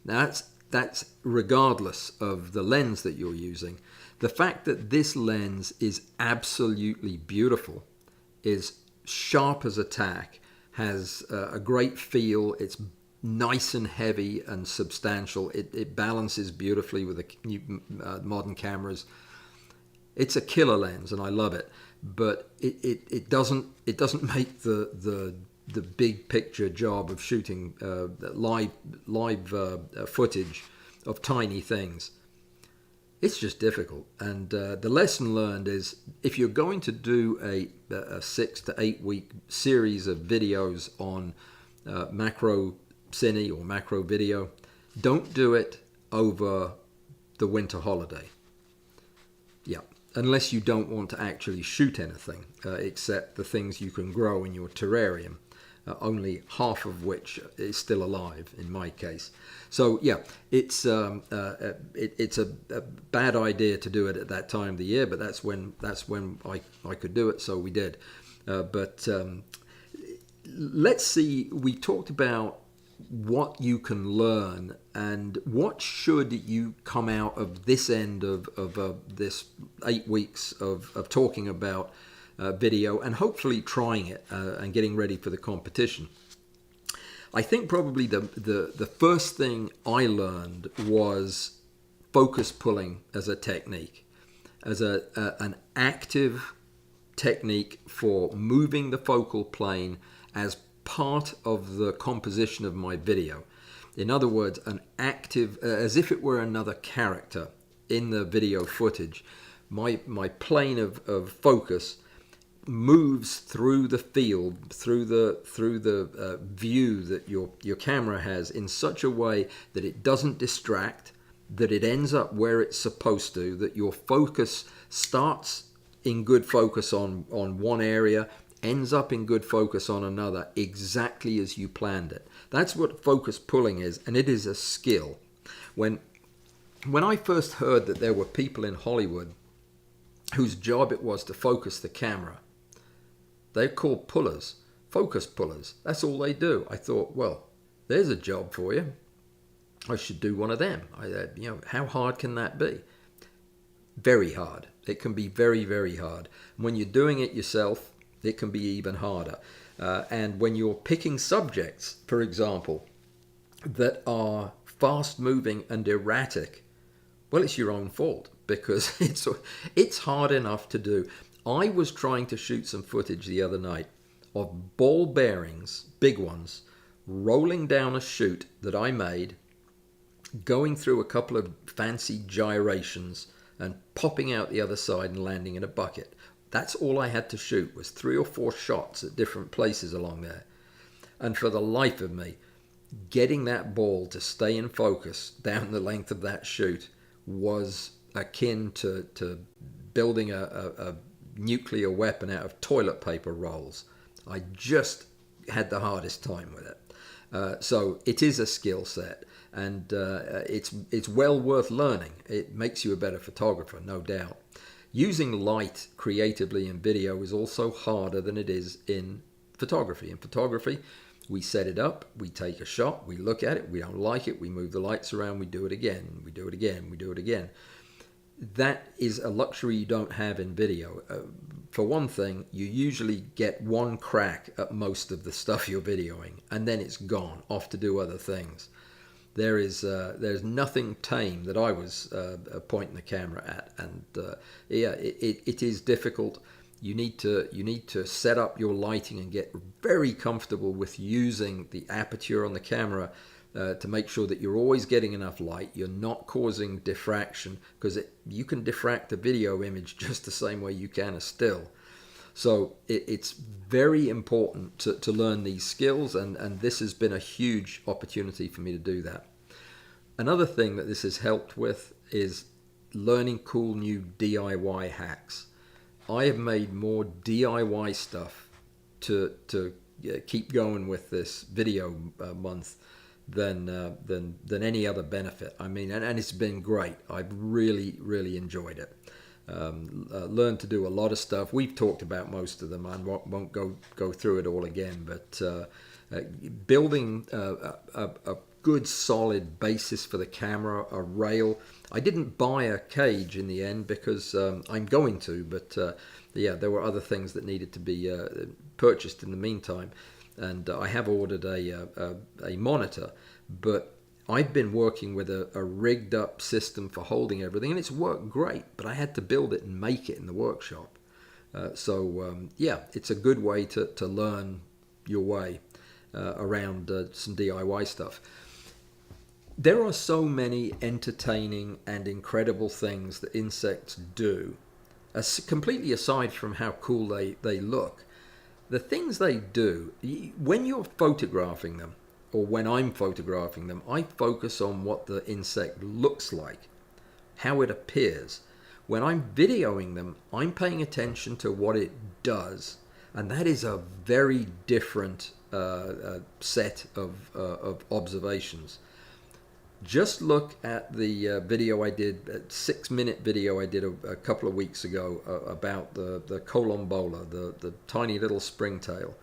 Now that's regardless of the lens that you're using. The fact that this lens is absolutely beautiful, is sharp as a tack, has a great feel, it's nice and heavy and substantial, it balances beautifully with the new modern cameras. It's a killer lens, and I love it. But it doesn't make the big picture job of shooting live footage of tiny things. It's just difficult. And the lesson learned is, if you're going to do a 6 to 8 week series of videos on macro cine or macro video, don't do it over the winter holiday. Yeah. Unless you don't want to actually shoot anything, except the things you can grow in your terrarium, only half of which is still alive in my case. So yeah, it's a bad idea to do it at that time of the year, but that's when I could do it, so we did. But let's see. We talked about what you can learn and what should you come out of this end of this 8 weeks of talking about video, and hopefully trying it and getting ready for the competition. I think probably the first thing I learned was focus pulling as a technique. as an active technique for moving the focal plane as part of the composition of my video. In other words, an active, as if it were another character in the video footage. My plane of focus moves through the field, through the view that your camera has, in such a way that it doesn't distract, that it ends up where it's supposed to, that your focus starts in good focus on one area, ends up in good focus on another, exactly as you planned it. That's what focus pulling is, and it is a skill. When I first heard that there were people in Hollywood whose job it was to focus the camera, they're called pullers, focus pullers. That's all they do. I thought, well, there's a job for you. I should do one of them. How hard can that be? Very hard. It can be very, very hard. When you're doing it yourself, it can be even harder. And when you're picking subjects, for example, that are fast-moving and erratic, well, it's your own fault, because it's hard enough to do. I was trying to shoot some footage the other night of ball bearings, big ones, rolling down a chute that I made, going through a couple of fancy gyrations and popping out the other side and landing in a bucket. That's all I had to shoot, was 3 or 4 shots at different places along there. And for the life of me, getting that ball to stay in focus down the length of that chute was akin to building a nuclear weapon out of toilet paper rolls. I just had the hardest time with it. So it is a skill set, and it's well worth learning. It makes you a better photographer, no doubt. Using light creatively in video is also harder than it is in photography. In photography, we set it up, we take a shot, we look at it, we don't like it, we move the lights around, we do it again, we do it again, we do it again. That is a luxury you don't have in video. For one thing, you usually get one crack at most of the stuff you're videoing, and then it's gone, off to do other things. There's nothing tame that I was pointing the camera at, and it is difficult. You need to set up your lighting and get very comfortable with using the aperture on the camera to make sure that you're always getting enough light. You're not causing diffraction, because you can diffract a video image just the same way you can a still. So it's very important to learn these skills, and this has been a huge opportunity for me to do that. Another thing that this has helped with is learning cool new DIY hacks. I have made more DIY stuff to keep going with this video month than any other benefit. I mean, and it's been great. I've really enjoyed it. Learned to do a lot of stuff. We've talked about most of them. I won't go through it all again, but building a good solid basis for the camera, a rail. I didn't buy a cage in the end because I'm going to, but there were other things that needed to be purchased in the meantime, and I have ordered a monitor, but I've been working with a rigged up system for holding everything, and it's worked great, but I had to build it and make it in the workshop. It's a good way to learn your way around some DIY stuff. There are so many entertaining and incredible things that insects do, completely aside from how cool they look. The things they do, when you're photographing them, or when I'm photographing them, I focus on what the insect looks like, how it appears. When I'm videoing them, I'm paying attention to what it does, and that is a very different set of observations. Just look at the video I did, a 6-minute video I did a couple of weeks ago about the colombola, the tiny little springtail.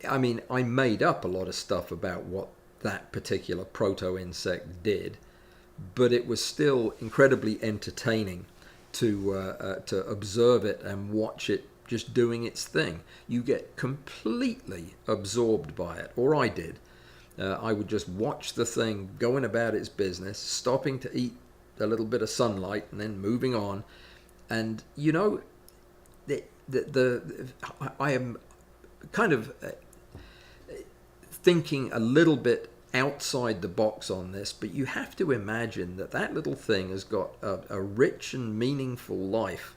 I mean, I made up a lot of stuff about what that particular proto-insect did, but it was still incredibly entertaining to observe it and watch it just doing its thing. You get completely absorbed by it, or I did. I would just watch the thing going about its business, stopping to eat a little bit of sunlight and then moving on. And you know, I am kind of thinking a little bit outside the box on this, but you have to imagine that that little thing has got a rich and meaningful life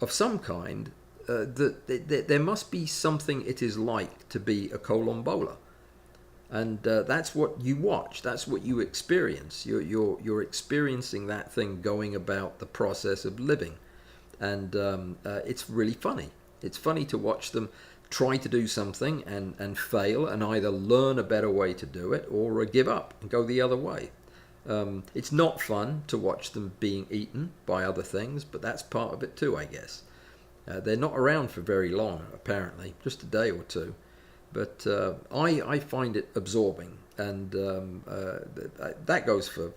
of some kind. There must be something it is like to be a columbola, and that's what you watch. That's what you experience. You're experiencing that thing going about the process of living, and it's really funny. It's funny to watch them try to do something and fail and either learn a better way to do it or give up and go the other way. It's not fun to watch them being eaten by other things, but that's part of it too, I guess. They're not around for very long, apparently, just a day or two. But I find it absorbing, and that goes for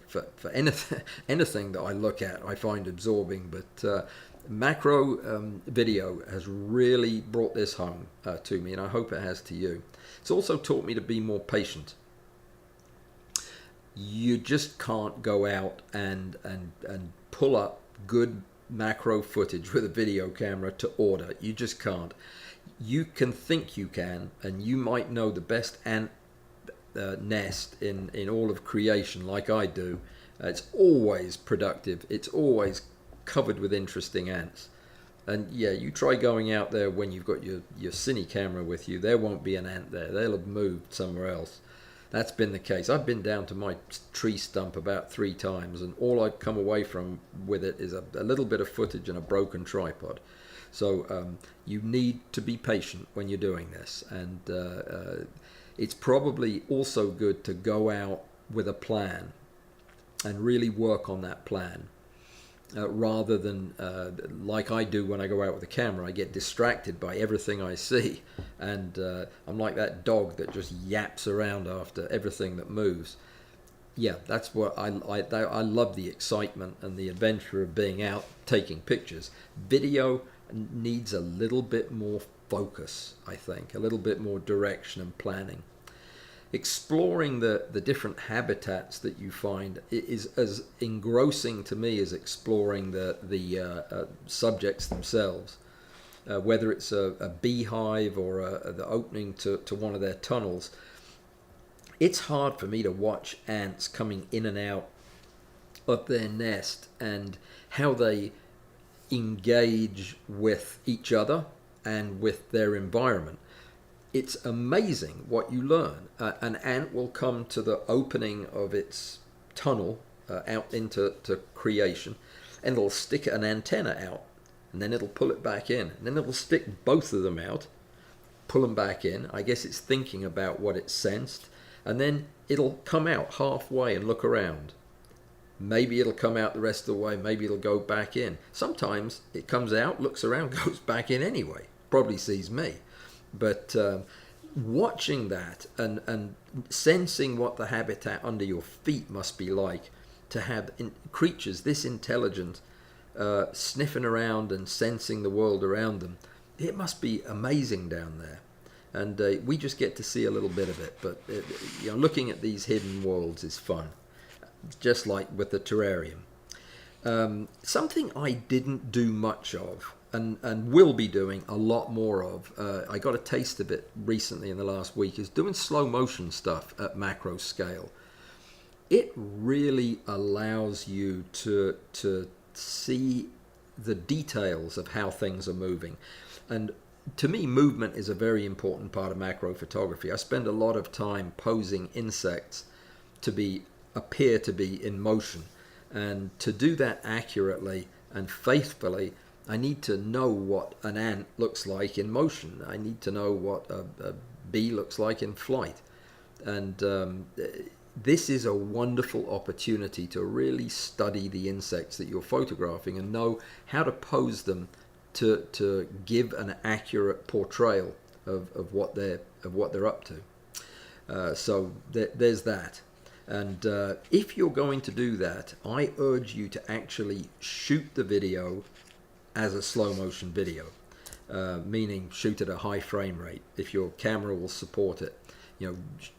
anything that I look at, I find absorbing. But MacroVideo has really brought this home to me, and I hope it has to you. It's also taught me to be more patient. You just can't go out and pull up good macro footage with a video camera to order. You just can't. You can think you can, and you might know the best ant nest in all of creation, like I do. It's always productive. It's always covered with interesting ants. And yeah, you try going out there when you've got your cine camera with you, there won't be an ant there. They'll have moved somewhere else. That's been the case. I've been down to my tree stump about 3 times, and all I've come away from with it is a little bit of footage and a broken tripod. So you need to be patient when you're doing this, and it's probably also good to go out with a plan and really work on that plan. Rather than like I do when I go out with a camera, I get distracted by everything I see, and I'm like that dog that just yaps around after everything that moves. Yeah, that's what I love, the excitement and the adventure of being out taking pictures. Video needs a little bit more focus, I think, a little bit more direction and planning. Exploring the different habitats that you find is as engrossing to me as exploring the subjects themselves. Whether it's a beehive or the opening to one of their tunnels, it's hard for me to watch ants coming in and out of their nest and how they engage with each other and with their environment. It's amazing what you learn. An ant will come to the opening of its tunnel out into creation, and it'll stick an antenna out, and then it'll pull it back in, and then it'll stick both of them out, pull them back in. I guess it's thinking about what it sensed, and then it'll come out halfway and look around. Maybe it'll come out the rest of the way, maybe it'll go back in. Sometimes it comes out, looks around, goes back in anyway. Probably sees me. But watching that and sensing what the habitat under your feet must be like to have creatures this intelligent sniffing around and sensing the world around them, it must be amazing down there. And we just get to see a little bit of it. But looking at these hidden worlds is fun, just like with the terrarium. Something I didn't do much of, and will be doing a lot more of, I got a taste of it recently in the last week, is doing slow motion stuff at macro scale. It really allows you to see the details of how things are moving. And to me, movement is a very important part of macro photography. I spend a lot of time posing insects to appear to be in motion. And to do that accurately and faithfully, I need to know what an ant looks like in motion. I need to know what a bee looks like in flight. And this is a wonderful opportunity to really study the insects that you're photographing and know how to pose them to give an accurate portrayal of what they're up to. So there's that. And if you're going to do that, I urge you to actually shoot the video as a slow motion video, meaning shoot at a high frame rate if your camera will support it.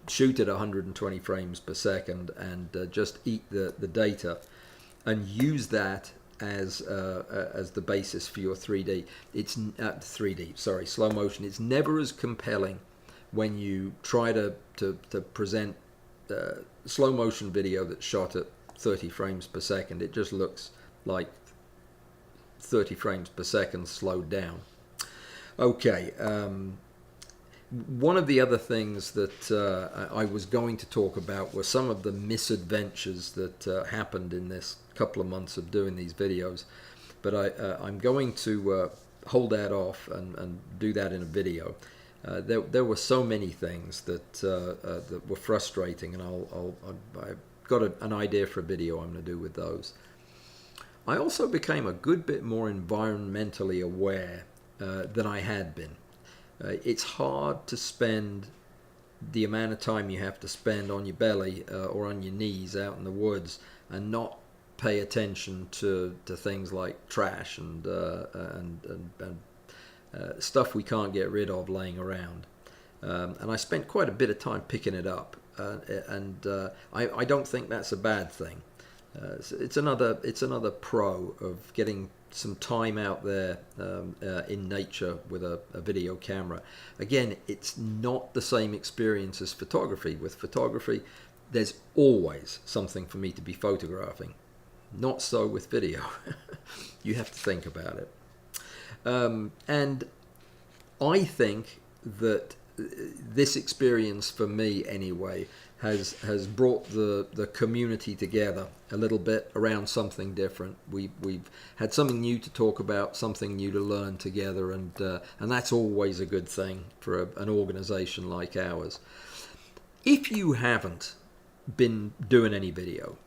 Shoot at 120 frames per second and just eat the data and use that as the basis for your 3D. It's 3D, sorry, slow motion. It's never as compelling when you try to present slow motion video that's shot at 30 frames per second. It just looks like 30 frames per second slowed down. Okay, one of the other things that I was going to talk about were some of the misadventures that happened in this couple of months of doing these videos, but I'm going to hold that off and do that in a video. There were so many things that were frustrating, and I've got an idea for a video I'm going to do with those. I also became a good bit more environmentally aware than I had been. It's hard to spend the amount of time you have to spend on your belly or on your knees out in the woods and not pay attention to things like trash and stuff we can't get rid of laying around. And I spent quite a bit of time picking it up, and I don't think that's a bad thing. It's another pro of getting some time out there in nature with a video camera. Again, it's not the same experience as photography. With photography, there's always something for me to be photographing. Not so with video. You have to think about it. And I think that this experience, for me anyway, has brought the community together a little bit around something different. We've had something new to talk about, something new to learn together, and that's always a good thing for an organization like ours. If you haven't been doing any video,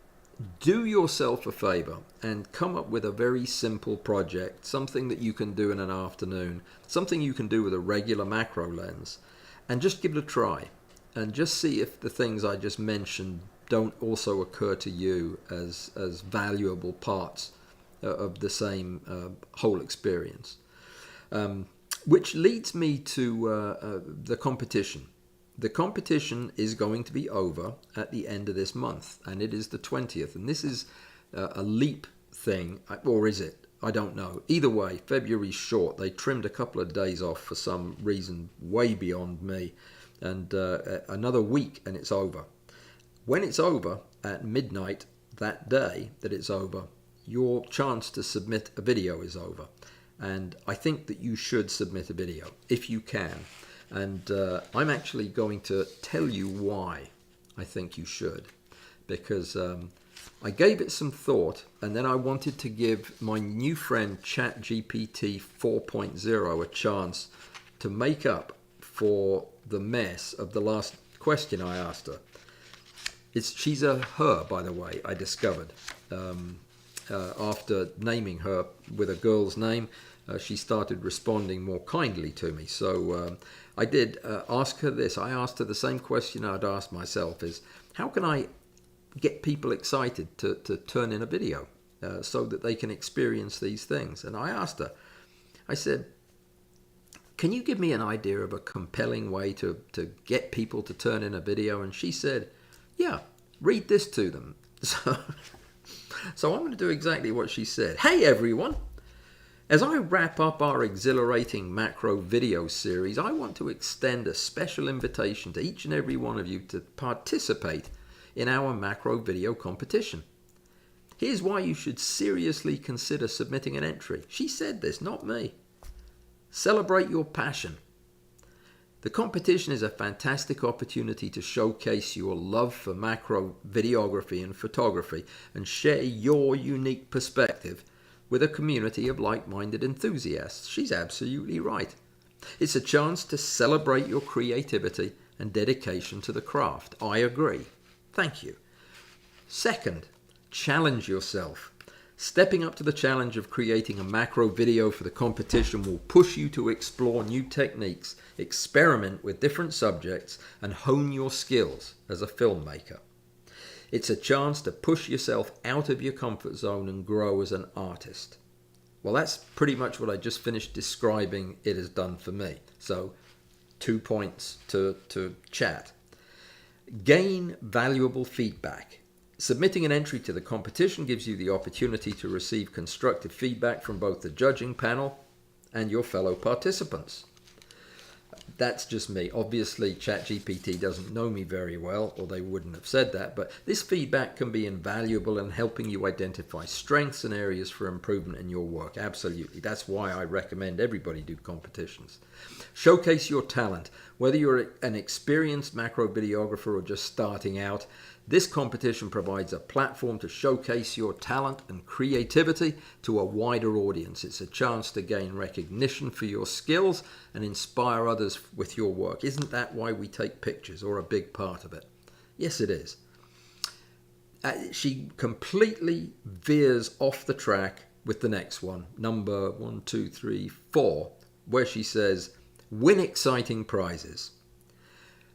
do yourself a favor and come up with a very simple project, something that you can do in an afternoon, something you can do with a regular macro lens, and just give it a try. And just see if the things I just mentioned don't also occur to you as valuable parts of the same whole experience. Which leads me to the competition. The competition is going to be over at the end of this month, and it is the 20th. And this is a leap thing, or is it? I don't know. Either way, February's short. They trimmed a couple of days off for some reason way beyond me. And another week and it's over. When it's over at midnight that day that it's over, your chance to submit a video is over. And I think that you should submit a video if you can. And I'm actually going to tell you why I think you should. Because I gave it some thought, and then I wanted to give my new friend ChatGPT 4.0 a chance to make up for the mess of the last question I asked her. She's a her, by the way, I discovered. After naming her with a girl's name, she started responding more kindly to me. So I did ask her this. I asked her the same question I'd asked myself, is how can I get people excited to turn in a video so that they can experience these things? And I asked her, I said, can you give me an idea of a compelling way to get people to turn in a video? And she said, yeah, read this to them. So I'm going to do exactly what she said. Hey everyone! As I wrap up our exhilarating macro video series, I want to extend a special invitation to each and every one of you to participate in our macro video competition. Here's why you should seriously consider submitting an entry. She said this, not me. Celebrate your passion. The competition is a fantastic opportunity to showcase your love for macro videography and photography and share your unique perspective with a community of like-minded enthusiasts. She's absolutely right. It's a chance to celebrate your creativity and dedication to the craft. I agree. Thank you. Second, challenge yourself. Stepping up to the challenge of creating a macro video for the competition will push you to explore new techniques, experiment with different subjects, and hone your skills as a filmmaker. It's a chance to push yourself out of your comfort zone and grow as an artist. Well, that's pretty much what I just finished describing it has done for me. So, 2 points to chat. Gain valuable feedback. Submitting an entry to the competition gives you the opportunity to receive constructive feedback from both the judging panel and your fellow participants. That's just me. Obviously, ChatGPT doesn't know me very well, or they wouldn't have said that, but this feedback can be invaluable in helping you identify strengths and areas for improvement in your work. Absolutely. That's why I recommend everybody do competitions. Showcase your talent. Whether you're an experienced macro videographer or just starting out, this competition provides a platform to showcase your talent and creativity to a wider audience. It's a chance to gain recognition for your skills and inspire others with your work. Isn't that why we take pictures, or a big part of it? Yes, it is. She completely veers off the track with the next one, number 1, 2, 3, 4, where she says, win exciting prizes.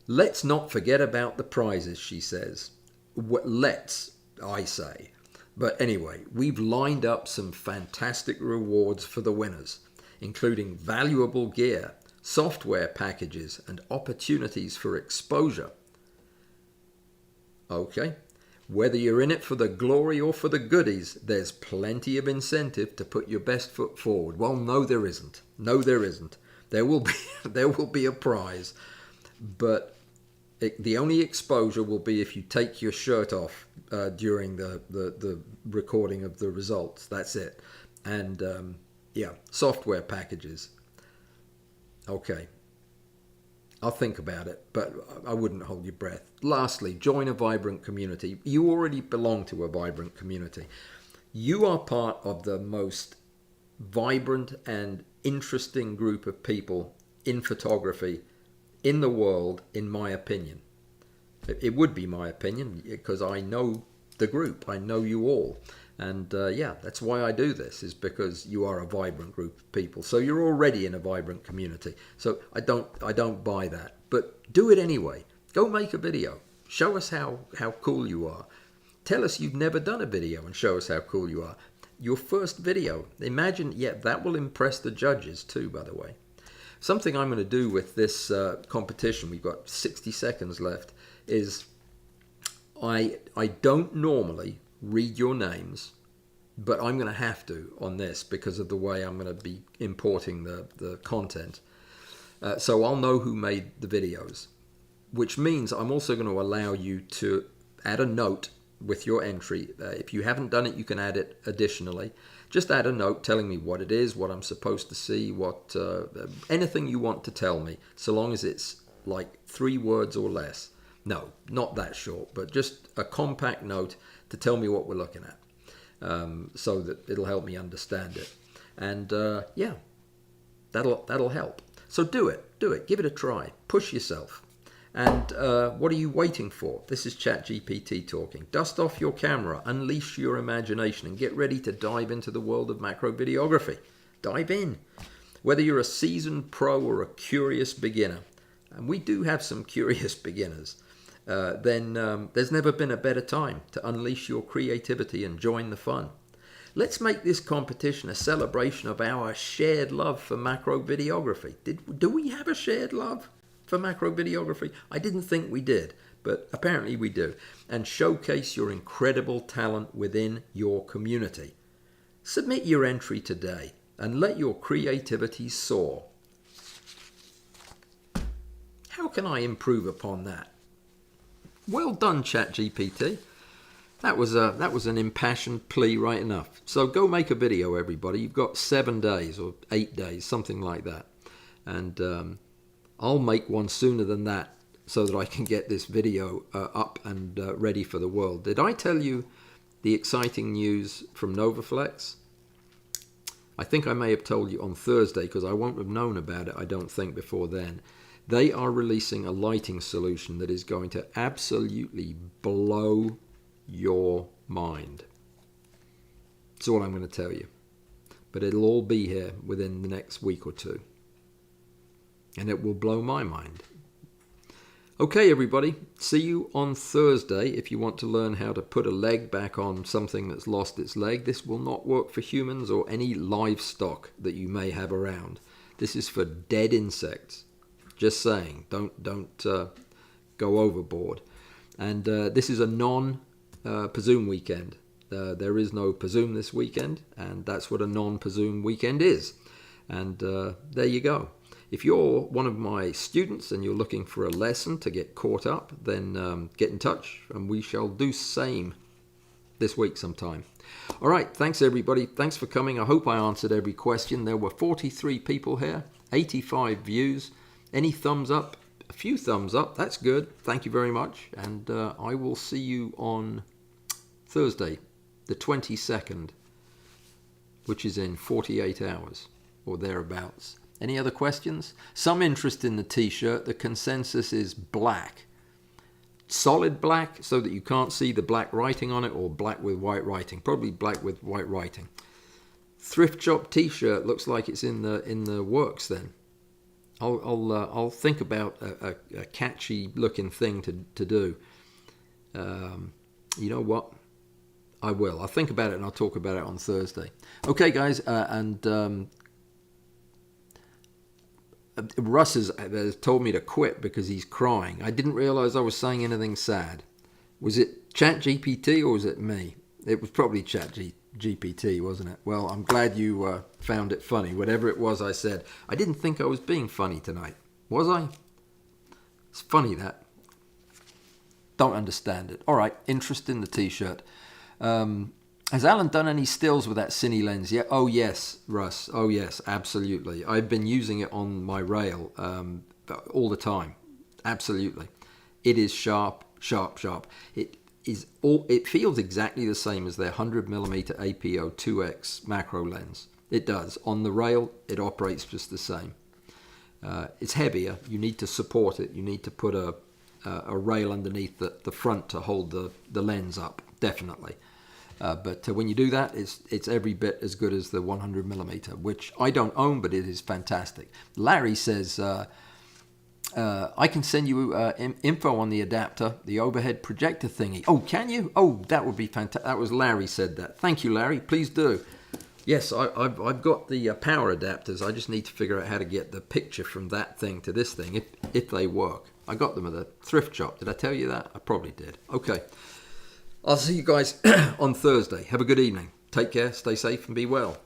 Let's not forget about the prizes, she says. Let's, I say. But anyway, we've lined up some fantastic rewards for the winners, including valuable gear, software packages, and opportunities for exposure. Okay, whether you're in it for the glory or for the goodies, there's plenty of incentive to put your best foot forward. Well, no, there isn't. No, there isn't. There will be a prize, but the only exposure will be if you take your shirt off during the recording of the results. That's it. And yeah, software packages. Okay. I'll think about it, but I wouldn't hold your breath. Lastly, join a vibrant community. You already belong to a vibrant community. You are part of the most vibrant and interesting group of people in photography in the world, in my opinion. It would be my opinion because I know the group. I know you all. And yeah, that's why I do this, is because you are a vibrant group of people. So you're already in a vibrant community. So I don't buy that. But do it anyway. Go make a video. Show us how cool you are. Tell us you've never done a video and show us how cool you are. Your first video. Imagine, yeah, that will impress the judges too, by the way. Something I'm going to do with this competition, we've got 60 seconds left, is I don't normally read your names, but I'm going to have to on this because of the way I'm going to be importing the content. So I'll know who made the videos, which means I'm also going to allow you to add a note with your entry. If you haven't done it, you can add it additionally. Just add a note telling me what it is, what I'm supposed to see, what anything you want to tell me, so long as it's like 3 words or less. No, not that short, but just a compact note to tell me what we're looking at, so that it'll help me understand it. And yeah, that'll help. So do it, give it a try, push yourself. And what are you waiting for? This is ChatGPT talking. Dust off your camera, unleash your imagination, and get ready to dive into the world of macro videography. Dive in. Whether you're a seasoned pro or a curious beginner, and we do have some curious beginners, then there's never been a better time to unleash your creativity and join the fun. Let's make this competition a celebration of our shared love for macro videography. Do we have a shared love for macro videography? I didn't think we did, but apparently we do. And showcase your incredible talent within your community. Submit your entry today and let your creativity soar. How can I improve upon that? Well done, ChatGPT. That was an impassioned plea right enough. So go make a video, everybody. You've got 7 days or 8 days, something like that. And I'll make one sooner than that so that I can get this video up and ready for the world. Did I tell you the exciting news from Novatech? I think I may have told you on Thursday because I won't have known about it, I don't think, before then. They are releasing a lighting solution that is going to absolutely blow your mind. That's all I'm going to tell you. But it'll all be here within the next week or two. And it will blow my mind. Okay, everybody. See you on Thursday if you want to learn how to put a leg back on something that's lost its leg. This will not work for humans or any livestock that you may have around. This is for dead insects. Just saying. Don't go overboard. And this is a Pazoom weekend. There is no Pazoom this weekend, and that's what a non-Pazoom weekend is. And there you go. If you're one of my students and you're looking for a lesson to get caught up, then get in touch and we shall do same this week sometime. All right, thanks everybody. Thanks for coming. I hope I answered every question. There were 43 people here, 85 views. Any thumbs up? A few thumbs up. That's good. Thank you very much. And I will see you on Thursday, the 22nd, which is in 48 hours or thereabouts. Any other questions? Some interest in the t-shirt. The consensus is black. Solid black so that you can't see the black writing on it, or black with white writing. Probably black with white writing. Thrift shop t-shirt looks like it's in the works then. I'll think about a catchy looking thing to do. You know what? I will. I'll think about it and I'll talk about it on Thursday. Okay, guys, and Russ has told me to quit because he's crying. I didn't realize I was saying anything sad. Was it ChatGPT or was it me? It was probably ChatGPT, wasn't it? Well, I'm glad you found it funny. Whatever it was I said. I didn't think I was being funny tonight. Was I? It's funny that. Don't understand it. All right, interest in the t-shirt. Has Allan done any stills with that cine lens yet? Oh yes, Russ. Oh yes, absolutely. I've been using it on my rail all the time. Absolutely. It is sharp, sharp, sharp. It feels exactly the same as their 100mm APO 2X macro lens. It does. On the rail, it operates just the same. It's heavier. You need to support it. You need to put a rail underneath the front to hold the lens up, definitely. But when you do that, it's every bit as good as the 100mm, which I don't own, but it is fantastic. Larry says, I can send you info on the adapter, the overhead projector thingy. Oh, can you? Oh, that would be fantastic. That was Larry said that. Thank you, Larry. Please do. Yes, I've got the power adapters. I just need to figure out how to get the picture from that thing to this thing, if they work. I got them at a thrift shop. Did I tell you that? I probably did. Okay. I'll see you guys on Thursday. Have a good evening. Take care, stay safe, and be well.